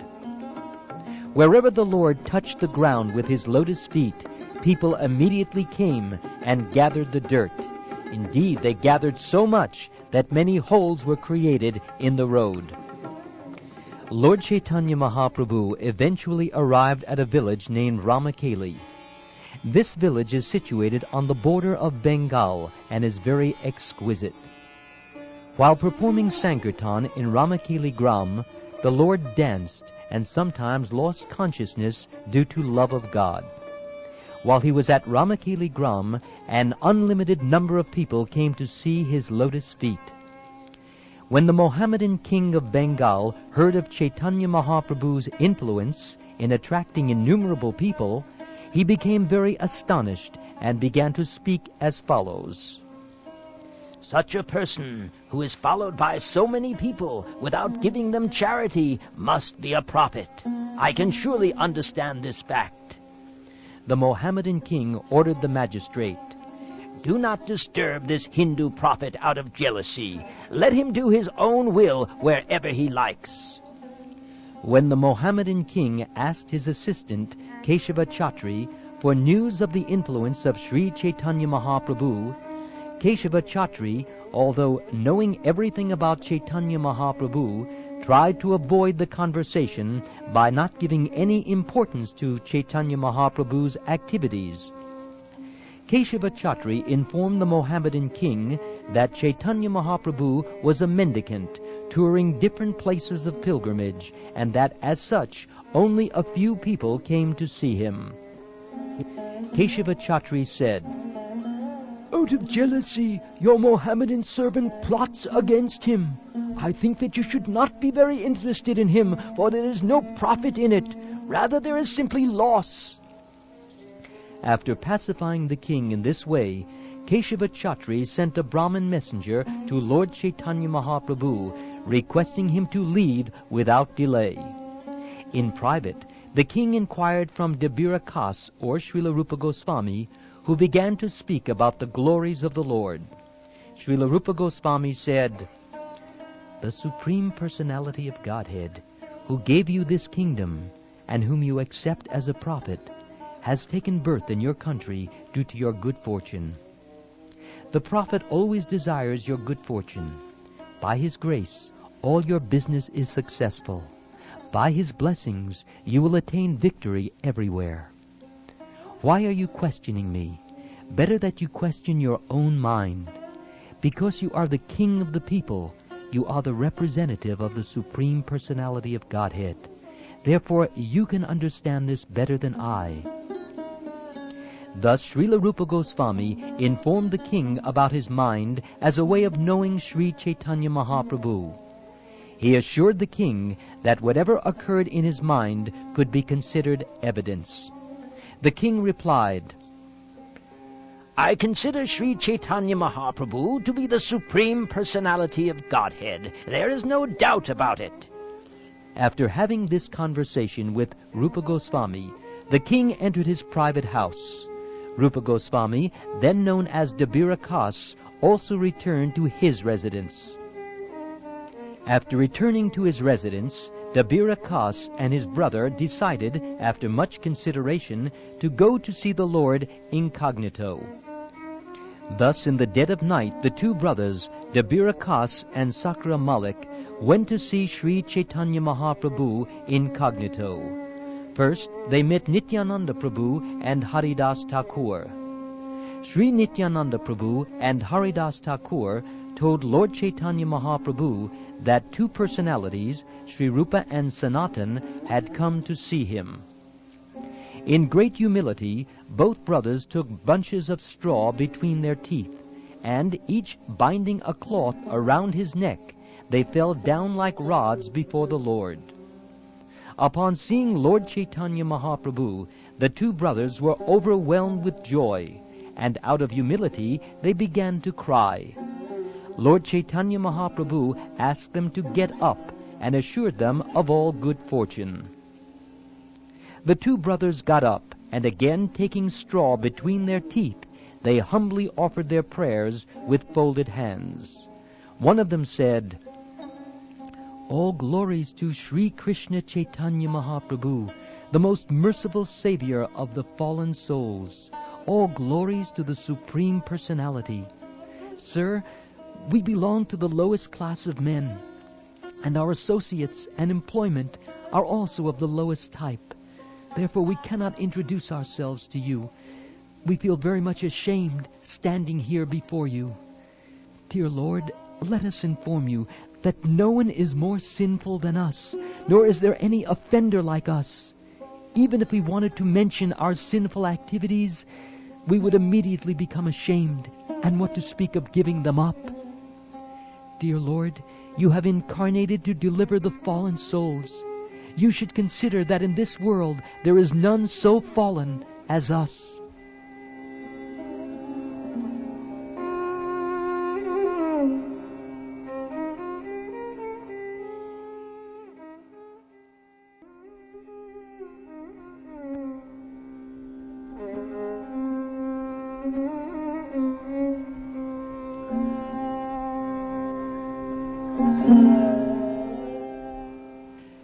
Wherever the Lord touched the ground with his lotus feet, people immediately came and gathered the dirt. Indeed, they gathered so much that many holes were created in the road. Lord Caitanya Mahaprabhu eventually arrived at a village named Ramakeli. This village is situated on the border of Bengal and is very exquisite. While performing Sankirtan in Ramakeli Gram, the Lord danced and sometimes lost consciousness due to love of God. While he was at Ramakeli Gram, an unlimited number of people came to see his lotus feet. When the Mohammedan king of Bengal heard of Caitanya Mahaprabhu's influence in attracting innumerable people, he became very astonished and began to speak as follows. "Such a person who is followed by so many people without giving them charity must be a prophet. I can surely understand this fact." The Mohammedan king ordered the magistrate, "Do not disturb this Hindu prophet out of jealousy. Let him do his own will wherever he likes." When the Mohammedan king asked his assistant, Keshava Chatri, for news of the influence of Sri Caitanya Mahaprabhu, Keshava Chatri, although knowing everything about Caitanya Mahaprabhu, tried to avoid the conversation by not giving any importance to Caitanya Mahaprabhu's activities. Keshava Chatri informed the Mohammedan king that Caitanya Mahaprabhu was a mendicant, touring different places of pilgrimage, and that as such only a few people came to see him. Keshava Chatri said, "Out of jealousy, your Mohammedan servant plots against him. I think that you should not be very interested in him, for there is no profit in it. Rather, there is simply loss." After pacifying the king in this way, Keshava Chatri sent a Brahmin messenger to Lord Caitanya Mahaprabhu, requesting him to leave without delay. In private, the king inquired from Dabirakas, or Srila Rupa Goswami, who began to speak about the glories of the Lord. Srila Rupa Goswami said, "The Supreme Personality of Godhead, who gave you this kingdom, and whom you accept as a prophet, has taken birth in your country due to your good fortune. The prophet always desires your good fortune. By his grace, all your business is successful. By his blessings, you will attain victory everywhere. Why are you questioning me? Better that you question your own mind. Because you are the king of the people, you are the representative of the Supreme Personality of Godhead. Therefore, you can understand this better than I." Thus Srila Rupa Goswami informed the king about his mind as a way of knowing Sri Caitanya Mahaprabhu. He assured the king that whatever occurred in his mind could be considered evidence. The king replied, "I consider Sri Caitanya Mahaprabhu to be the Supreme Personality of Godhead. There is no doubt about it." After having this conversation with Rupa Goswami, the king entered his private house. Rupa Goswami, then known as Dabirakas, also returned to his residence. After returning to his residence, Dabirakas and his brother decided, after much consideration, to go to see the Lord incognito. Thus, in the dead of night, the two brothers, Dabirakas and Sakra Malik, went to see Sri Caitanya Mahaprabhu incognito. First, they met Nityananda Prabhu and Haridas Thakur. Sri Nityananda Prabhu and Haridas Thakur told Lord Caitanya Mahaprabhu that two personalities, Sri Rupa and Sanatan, had come to see him. In great humility, both brothers took bunches of straw between their teeth, and each binding a cloth around his neck, they fell down like rods before the Lord. Upon seeing Lord Caitanya Mahaprabhu, the two brothers were overwhelmed with joy, and out of humility they began to cry. Lord Caitanya Mahaprabhu asked them to get up and assured them of all good fortune. The two brothers got up, and again taking straw between their teeth, they humbly offered their prayers with folded hands. One of them said, "All glories to Sri Krishna Caitanya Mahaprabhu, the most merciful Savior of the fallen souls. All glories to the Supreme Personality. Sir, we belong to the lowest class of men, and our associates and employment are also of the lowest type. Therefore we cannot introduce ourselves to you. We feel very much ashamed standing here before you. Dear Lord, let us inform you that no one is more sinful than us, nor is there any offender like us. Even if we wanted to mention our sinful activities, we would immediately become ashamed, and what to speak of giving them up. Dear Lord, you have incarnated to deliver the fallen souls. You should consider that in this world there is none so fallen as us."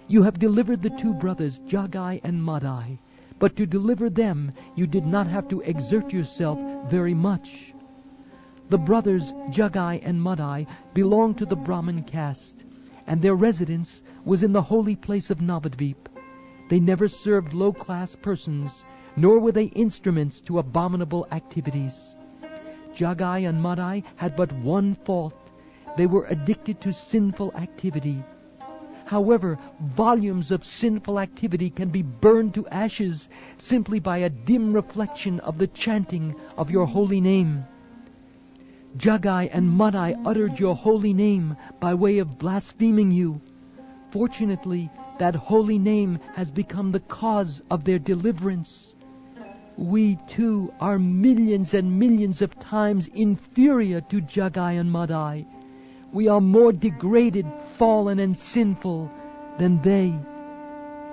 You have delivered the two brothers, Jagai and Madhya, but to deliver them you did not have to exert yourself very much. The brothers, Jagai and Madhya, belonged to the Brahmin caste, and their residence was in the holy place of Navadvip. They never served low-class persons, nor were they instruments to abominable activities. Jagai and Madhya had but one fault. They were addicted to sinful activity. However, volumes of sinful activity can be burned to ashes simply by a dim reflection of the chanting of your holy name. Jagai and Madhya uttered your holy name by way of blaspheming you. Fortunately, that holy name has become the cause of their deliverance. We too are millions and millions of times inferior to Jagai and Madhya. We are more degraded, fallen, and sinful than they.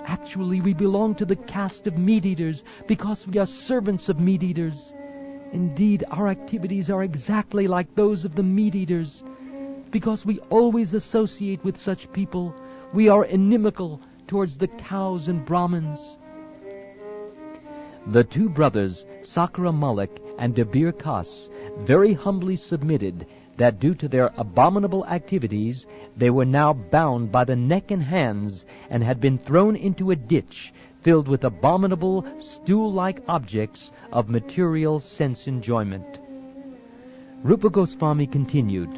Actually, we belong to the caste of meat-eaters because we are servants of meat-eaters. Indeed, our activities are exactly like those of the meat-eaters. Because we always associate with such people, we are inimical towards the cows and Brahmins. The two brothers, Sakara Malik and Dabir Kas, very humbly submitted that due to their abominable activities, they were now bound by the neck and hands and had been thrown into a ditch filled with abominable, stool-like objects of material sense enjoyment. Rupa Goswami continued,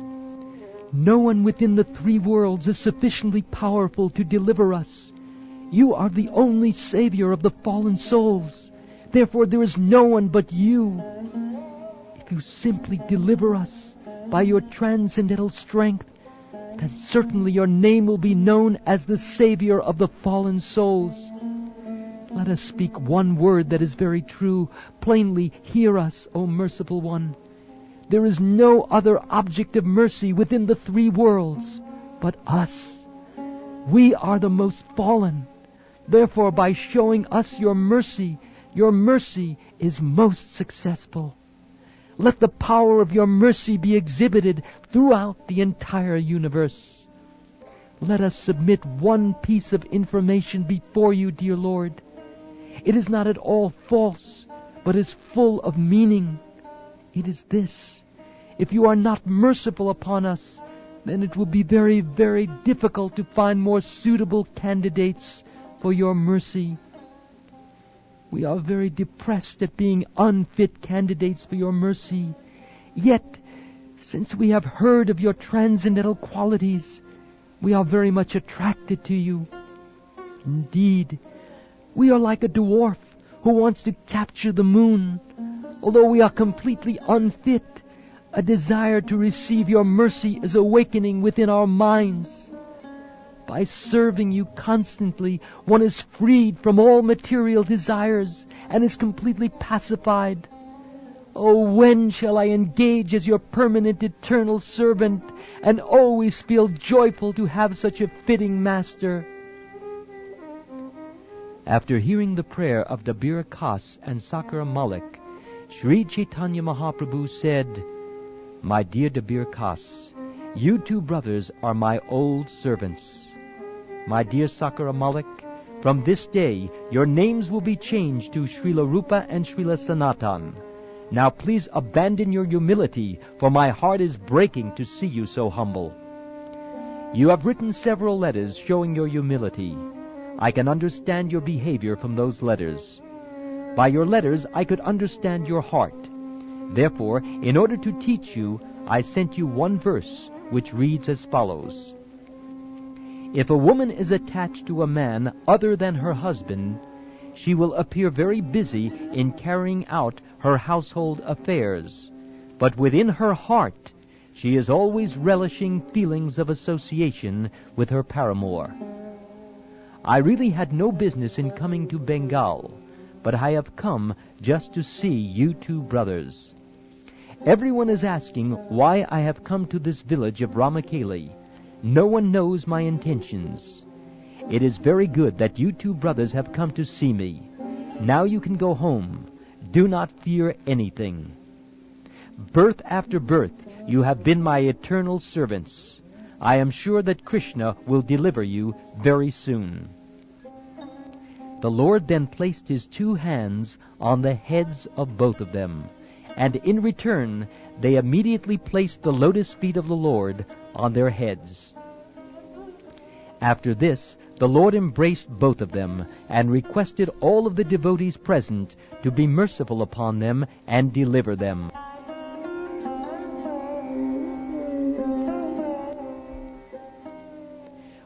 "No one within the three worlds is sufficiently powerful to deliver us. You are the only savior of the fallen souls. Therefore there is no one but you. If you simply deliver us by your transcendental strength, then certainly your name will be known as the savior of the fallen souls. Let us speak one word that is very true. Plainly hear us, O merciful one. There is no other object of mercy within the three worlds but us. We are the most fallen. Therefore, by showing us your mercy is most successful. Let the power of your mercy be exhibited throughout the entire universe. Let us submit one piece of information before you, dear Lord. It is not at all false, but is full of meaning. It is this: if you are not merciful upon us, then it will be very, very difficult to find more suitable candidates for your mercy. We are very depressed at being unfit candidates for your mercy. Yet, since we have heard of your transcendental qualities, we are very much attracted to you. Indeed, we are like a dwarf who wants to capture the moon. Although we are completely unfit, a desire to receive your mercy is awakening within our minds. By serving you constantly, one is freed from all material desires and is completely pacified. Oh, when shall I engage as your permanent eternal servant and always feel joyful to have such a fitting master?" After hearing the prayer of Dabir Kas and Sakara Malik, Sri Caitanya Mahaprabhu said, "My dear Dabir Kas, you two brothers are my old servants. My dear Sakara Malik, from this day your names will be changed to Srila Rupa and Srila Sanatan. Now please abandon your humility, for my heart is breaking to see you so humble. You have written several letters showing your humility. I can understand your behavior from those letters. By your letters I could understand your heart. Therefore, in order to teach you, I sent you one verse, which reads as follows: If a woman is attached to a man other than her husband, she will appear very busy in carrying out her household affairs, but within her heart she is always relishing feelings of association with her paramour. I really had no business in coming to Bengal, but I have come just to see you two brothers. Everyone is asking why I have come to this village of Ramakeli. No one knows my intentions. It is very good that you two brothers have come to see me. Now you can go home. Do not fear anything. Birth after birth, you have been my eternal servants. I am sure that Krishna will deliver you very soon." The Lord then placed his two hands on the heads of both of them, and in return they immediately placed the lotus feet of the Lord on their heads. After this, the Lord embraced both of them and requested all of the devotees present to be merciful upon them and deliver them.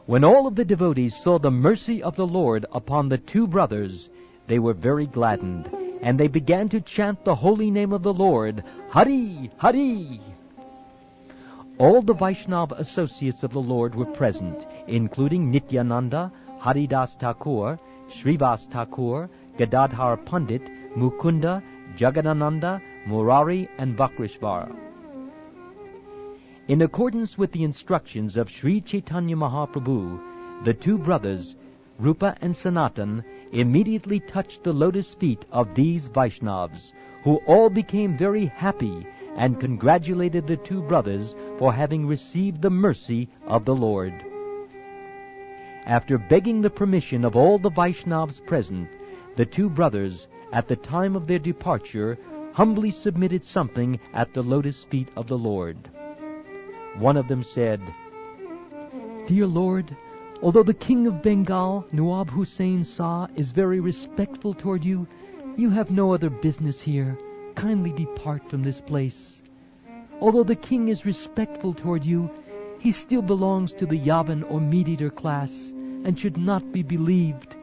When all of the devotees saw the mercy of the Lord upon the two brothers, they were very gladdened, and they began to chant the holy name of the Lord, Hari, Hari. All the Vaishnava associates of the Lord were present, including Nityananda, Haridas Thakur, Srivas Thakur, Gadadhar Pandit, Mukunda, Jagadananda, Murari, and Vakrishvara. In accordance with the instructions of Sri Caitanya Mahaprabhu, the two brothers Rupa, and Sanatan, immediately touched the lotus feet of these Vaishnavas, who all became very happy and congratulated the two brothers for having received the mercy of the Lord. After begging the permission of all the Vaishnavas present, the two brothers, at the time of their departure, humbly submitted something at the lotus feet of the Lord. One of them said, "Dear Lord, although the King of Bengal, Nawab Hussain Shah, is very respectful toward you, you have no other business here. Kindly depart from this place. Although the king is respectful toward you, he still belongs to the Yavan or meat-eater class and should not be believed.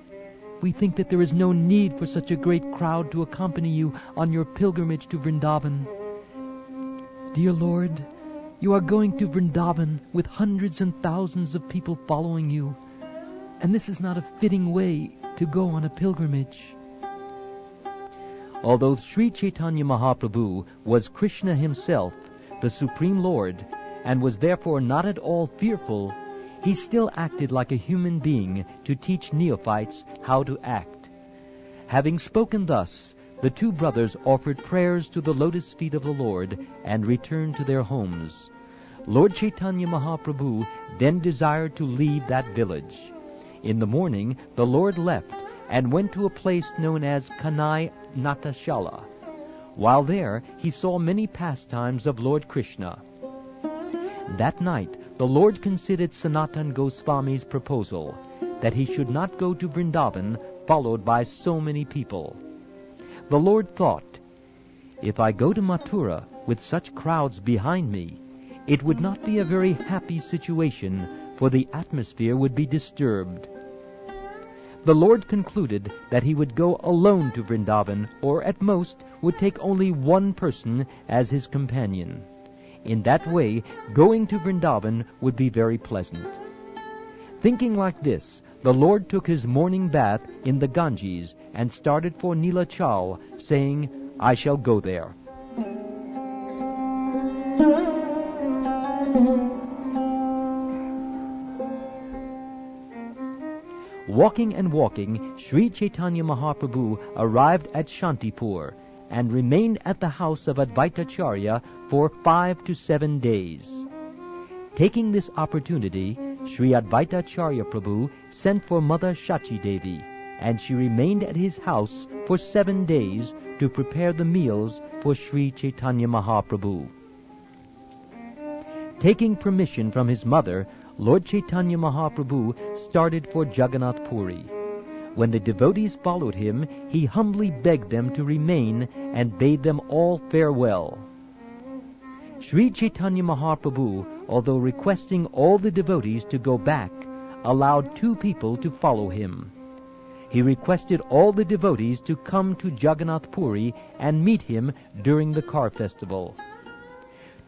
We think that there is no need for such a great crowd to accompany you on your pilgrimage to Vrindavan. Dear Lord, you are going to Vrindavan with hundreds and thousands of people following you, and this is not a fitting way to go on a pilgrimage." Although Sri Caitanya Mahaprabhu was Krishna himself, the Supreme Lord, and was therefore not at all fearful, he still acted like a human being to teach neophytes how to act. Having spoken thus, the two brothers offered prayers to the lotus feet of the Lord and returned to their homes. Lord Caitanya Mahaprabhu then desired to leave that village. In the morning, the Lord left and went to a place known as Kanai Natashala. While there, he saw many pastimes of Lord Krishna. That night, the Lord considered Sanatan Goswami's proposal that he should not go to Vrindavan followed by so many people. The Lord thought, "If I go to Mathura with such crowds behind me, it would not be a very happy situation, for the atmosphere would be disturbed." The Lord concluded that he would go alone to Vrindavan, or at most would take only one person as his companion. In that way, going to Vrindavan would be very pleasant. Thinking like this, the Lord took his morning bath in the Ganges and started for Nilachal, saying, "I shall go there." Walking and walking, Sri Caitanya Mahaprabhu arrived at Shantipur and remained at the house of Advaitacharya for 5 to 7 days. Taking this opportunity, Sri Advaitacharya Prabhu sent for Mother Shachi Devi, and she remained at his house for 7 days to prepare the meals for Sri Caitanya Mahaprabhu. Taking permission from his mother, Lord Caitanya Mahaprabhu started for Jagannath Puri. When the devotees followed him, he humbly begged them to remain and bade them all farewell. Sri Caitanya Mahaprabhu, although requesting all the devotees to go back, allowed 2 people to follow him. He requested all the devotees to come to Jagannath Puri and meet him during the car festival.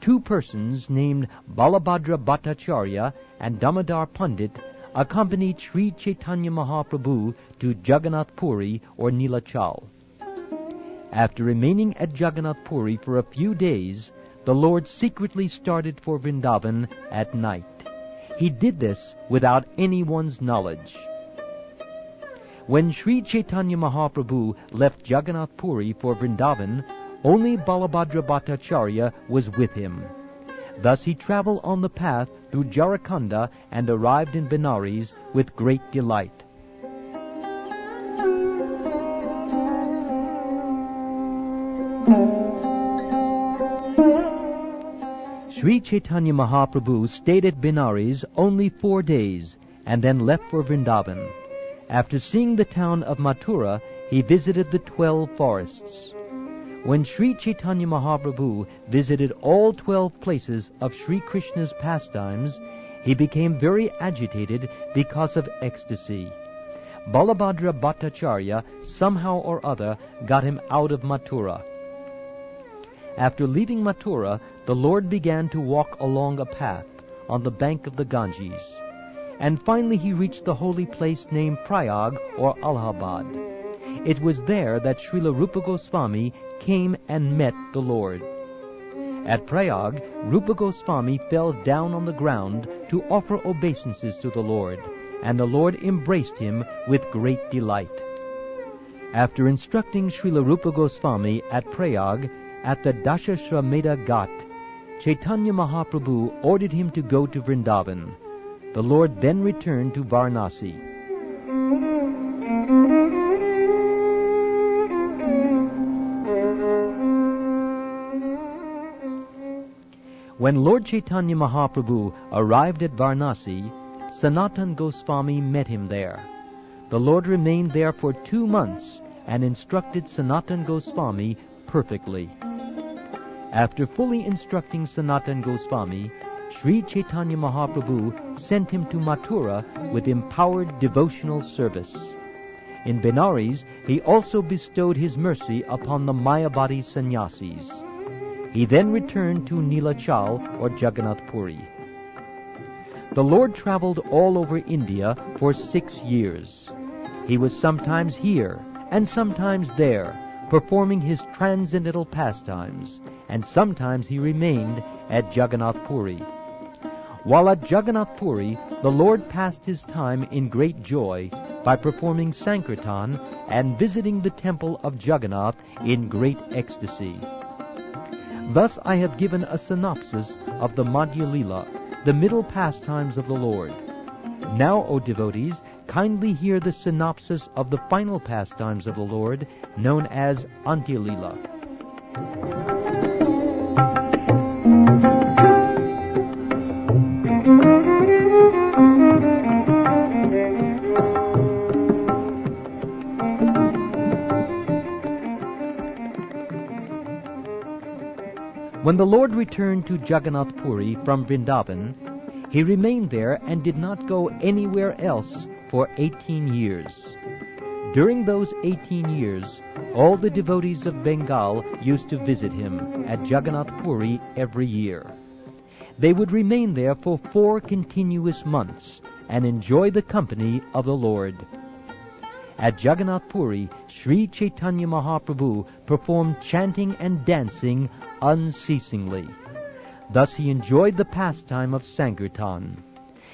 2 persons named Balabhadra Bhattacharya and Damodar Pandit accompanied Sri Caitanya Mahaprabhu to Jagannath Puri or Nilachal. After remaining at Jagannath Puri for a few days, the Lord secretly started for Vrindavan at night. He did this without anyone's knowledge. When Sri Caitanya Mahaprabhu left Jagannath Puri for Vrindavan, only Balabhadra Bhattacharya was with him. Thus he traveled on the path through Jharkhand and arrived in Benares with great delight. Sri Caitanya Mahaprabhu stayed at Benares only 4 days and then left for Vrindavan. After seeing the town of Mathura, he visited the 12 forests. When Sri Caitanya Mahaprabhu visited all 12 places of Sri Krishna's pastimes, he became very agitated because of ecstasy. Balabhadra Bhattacharya somehow or other got him out of Mathura. After leaving Mathura, the Lord began to walk along a path on the bank of the Ganges, and finally he reached the holy place named Prayag or Allahabad. It was there that Srila Rupa Goswami came and met the Lord. At Prayag, Rupa Goswami fell down on the ground to offer obeisances to the Lord, and the Lord embraced him with great delight. After instructing Srila Rupa Goswami at Prayag at the Dashashrameda Ghat, Caitanya Mahaprabhu ordered him to go to Vrindavan. The Lord then returned to Varanasi. When Lord Caitanya Mahaprabhu arrived at Varanasi, Sanatan Goswami met him there. The Lord remained there for 2 months and instructed Sanatan Goswami perfectly. After fully instructing Sanatan Goswami, Sri Caitanya Mahaprabhu sent him to Mathura with empowered devotional service. In Benares, he also bestowed his mercy upon the Mayavadi sannyasis. He then returned to Nilachal or Jagannath Puri. The Lord traveled all over India for 6 years. He was sometimes here and sometimes there, performing his transcendental pastimes, and sometimes he remained at Jagannath Puri. While at Jagannath Puri, the Lord passed his time in great joy by performing Sankirtan and visiting the temple of Jagannath in great ecstasy. Thus I have given a synopsis of the Madhya Lila, the middle pastimes of the Lord. Now, O devotees, kindly hear the synopsis of the final pastimes of the Lord, known as Antya Lila. When the Lord returned to Jagannath Puri from Vrindavan, he remained there and did not go anywhere else for 18 years. During those 18 years, all the devotees of Bengal used to visit him at Jagannath Puri every year. They would remain there for 4 continuous months and enjoy the company of the Lord. At Jagannath Puri, Sri Caitanya Mahaprabhu performed chanting and dancing unceasingly. Thus he enjoyed the pastime of Sankirtan.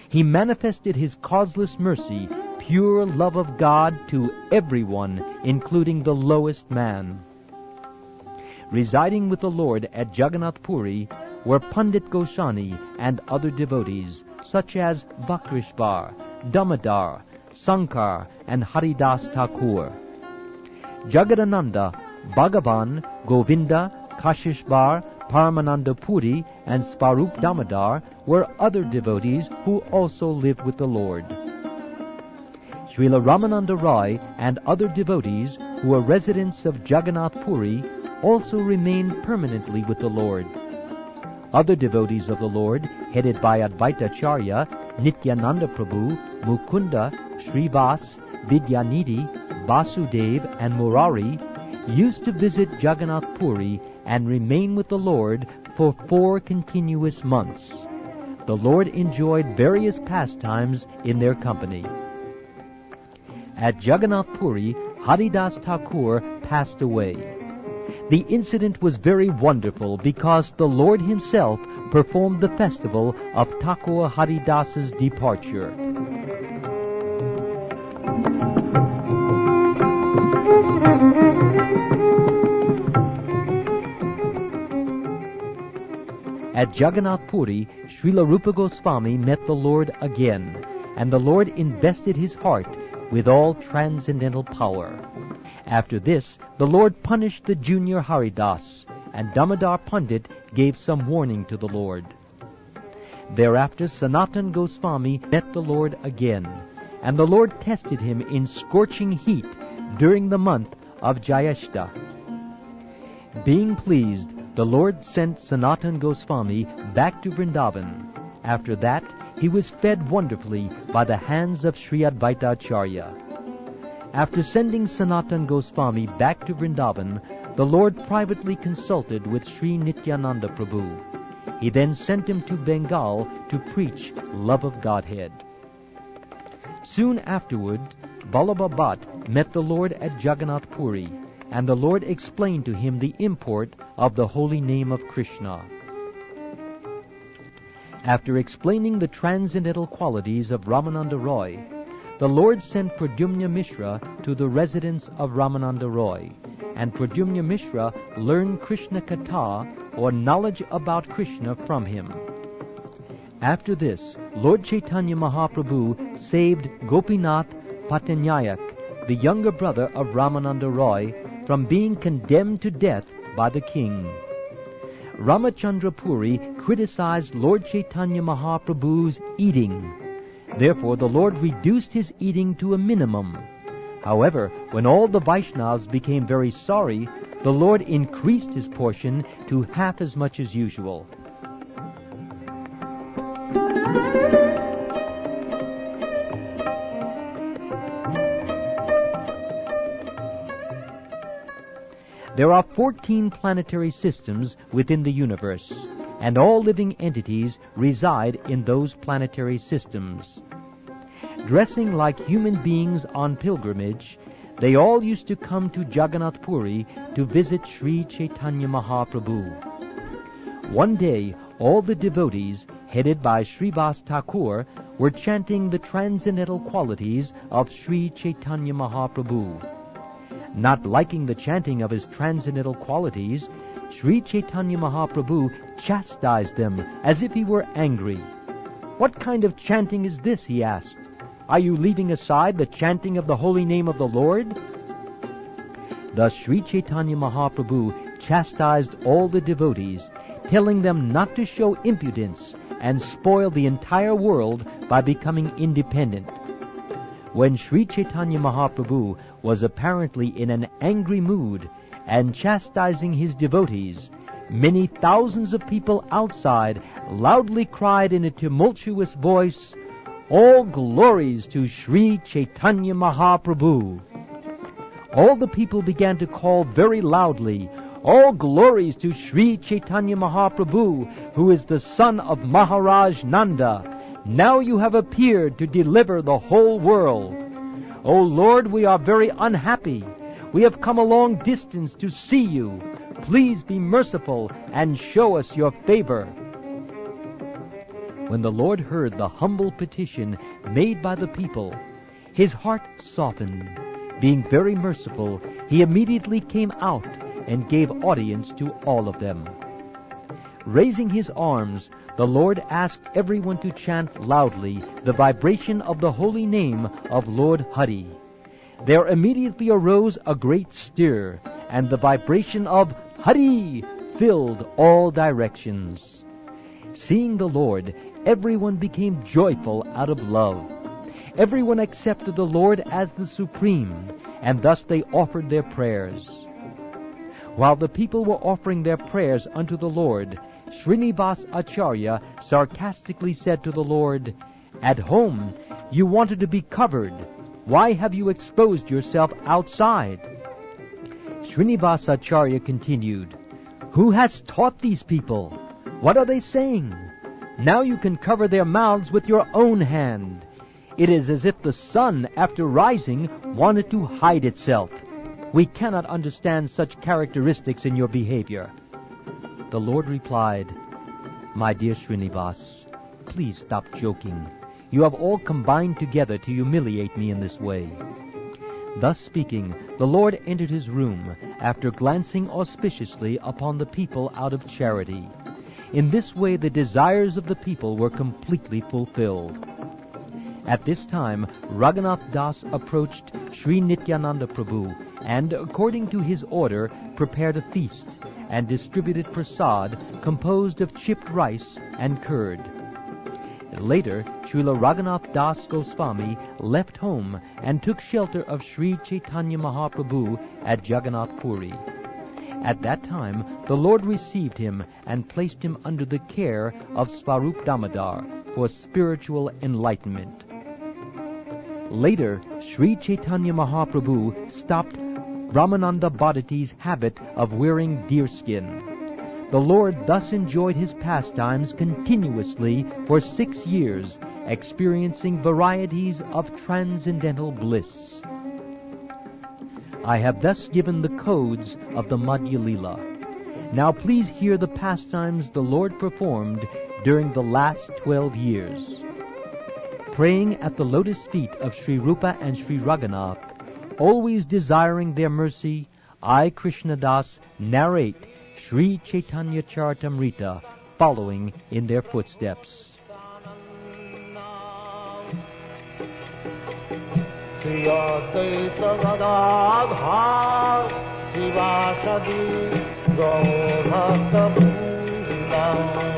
He manifested his causeless mercy, pure love of God to everyone, including the lowest man. Residing with the Lord at Jagannath Puri were Pandit Goswami and other devotees, such as Vakrishvar, Damodar, Sankar, and Haridas Thakur. Jagadananda, Bhagavan, Govinda, Kashishvar, Paramananda Puri, and Svarup Damodar were other devotees who also lived with the Lord. Srila Ramananda Rai and other devotees who were residents of Jagannath Puri also remained permanently with the Lord. Other devotees of the Lord, headed by Advaitacharya, Nityananda Prabhu, Mukunda, Srivas, Vidyanidhi, Vasudev, and Murari, used to visit Jagannath Puri and remain with the Lord for 4 continuous months. The Lord enjoyed various pastimes in their company. At Jagannath Puri, Haridas Thakur passed away. The incident was very wonderful because the Lord himself performed the festival of Thakur Haridas's departure. At Jagannath Puri, Srila Rupa Goswami met the Lord again, and the Lord invested his heart with all transcendental power. After this, the Lord punished the junior Haridas, and Damodar Pandit gave some warning to the Lord. Thereafter Sanatan Goswami met the Lord again, and the Lord tested him in scorching heat during the month of Jyeshta. Being pleased, the Lord sent Sanatan Goswami back to Vrindavan. After that, he was fed wonderfully by the hands of Sri Advaitacharya. After sending Sanatan Goswami back to Vrindavan, the Lord privately consulted with Sri Nityananda Prabhu. He then sent him to Bengal to preach love of Godhead. Soon afterward, Vallabha Bhatt met the Lord at Jagannath Puri, and the Lord explained to him the import of the holy name of Krishna. After explaining the transcendental qualities of Ramananda Roy, the Lord sent Pradyumna Mishra to the residence of Ramananda Roy, and Pradyumna Mishra learned Krishna Katha, or knowledge about Krishna, from him. After this, Lord Caitanya Mahaprabhu saved Gopinath Patanayak, the younger brother of Ramananda Roy, from being condemned to death by the king. Ramachandra Puri criticized Lord Caitanya Mahaprabhu's eating. Therefore, the Lord reduced his eating to a minimum. However, when all the Vaishnavas became very sorry, the Lord increased his portion to half as much as usual. There are 14 planetary systems within the universe, and all living entities reside in those planetary systems. Dressing like human beings on pilgrimage, they all used to come to Jagannath Puri to visit Sri Caitanya Mahaprabhu. One day, all the devotees, headed by Srivas Thakur, were chanting the transcendental qualities of Sri Caitanya Mahaprabhu. Not liking the chanting of his transcendental qualities, Sri Caitanya Mahaprabhu chastised them as if he were angry. "What kind of chanting is this?" he asked. "Are you leaving aside the chanting of the holy name of the Lord?" Thus Sri Caitanya Mahaprabhu chastised all the devotees, telling them not to show impudence and spoil the entire world by becoming independent. When Sri Caitanya Mahaprabhu was apparently in an angry mood and chastising his devotees, many thousands of people outside loudly cried in a tumultuous voice, "All glories to Sri Caitanya Mahaprabhu!" All the people began to call very loudly, "All glories to Sri Caitanya Mahaprabhu, who is the son of Maharaj Nanda. Now you have appeared to deliver the whole world. O Lord, we are very unhappy. We have come a long distance to see you. Please be merciful and show us your favor." When the Lord heard the humble petition made by the people, his heart softened. Being very merciful, he immediately came out and gave audience to all of them. Raising his arms, the Lord asked everyone to chant loudly the vibration of the holy name of Lord Hari. There immediately arose a great stir, and the vibration of Hari filled all directions. Seeing the Lord, everyone became joyful out of love. Everyone accepted the Lord as the Supreme, and thus they offered their prayers. While the people were offering their prayers unto the Lord, Srinivas Acharya sarcastically said to the Lord, "At home, you wanted to be covered. Why have you exposed yourself outside?" Srinivas Acharya continued, "Who has taught these people? What are they saying? Now you can cover their mouths with your own hand. It is as if the sun, after rising, wanted to hide itself. We cannot understand such characteristics in your behavior." The Lord replied, "My dear Srinivas, please stop joking. You have all combined together to humiliate me in this way." Thus speaking, the Lord entered his room, after glancing auspiciously upon the people out of charity. In this way the desires of the people were completely fulfilled. At this time, Raghunath Das approached Sri Nityananda Prabhu, and, according to his order, prepared a feast, and distributed prasad composed of chipped rice and curd. Later, Srila Raghunath Das Goswami left home and took shelter of Sri Caitanya Mahaprabhu at Jagannath Puri. At that time, the Lord received him and placed him under the care of Swarup Damodar for spiritual enlightenment. Later, Sri Caitanya Mahaprabhu stopped Ramananda Bhattiti's habit of wearing deerskin. The Lord thus enjoyed his pastimes continuously for 6 years, experiencing varieties of transcendental bliss. I have thus given the codes of the Madhya Lila. Now please hear the pastimes the Lord performed during the last 12 years. praying at the lotus feet of Sri Rupa and Sri Raghunath, always desiring their mercy, I, Krishnadas, narrate Sri Caitanya Caritamrta, following in their footsteps. Shri Advaita Gadadhar Shivasadi Gaur Bhakta Vrinda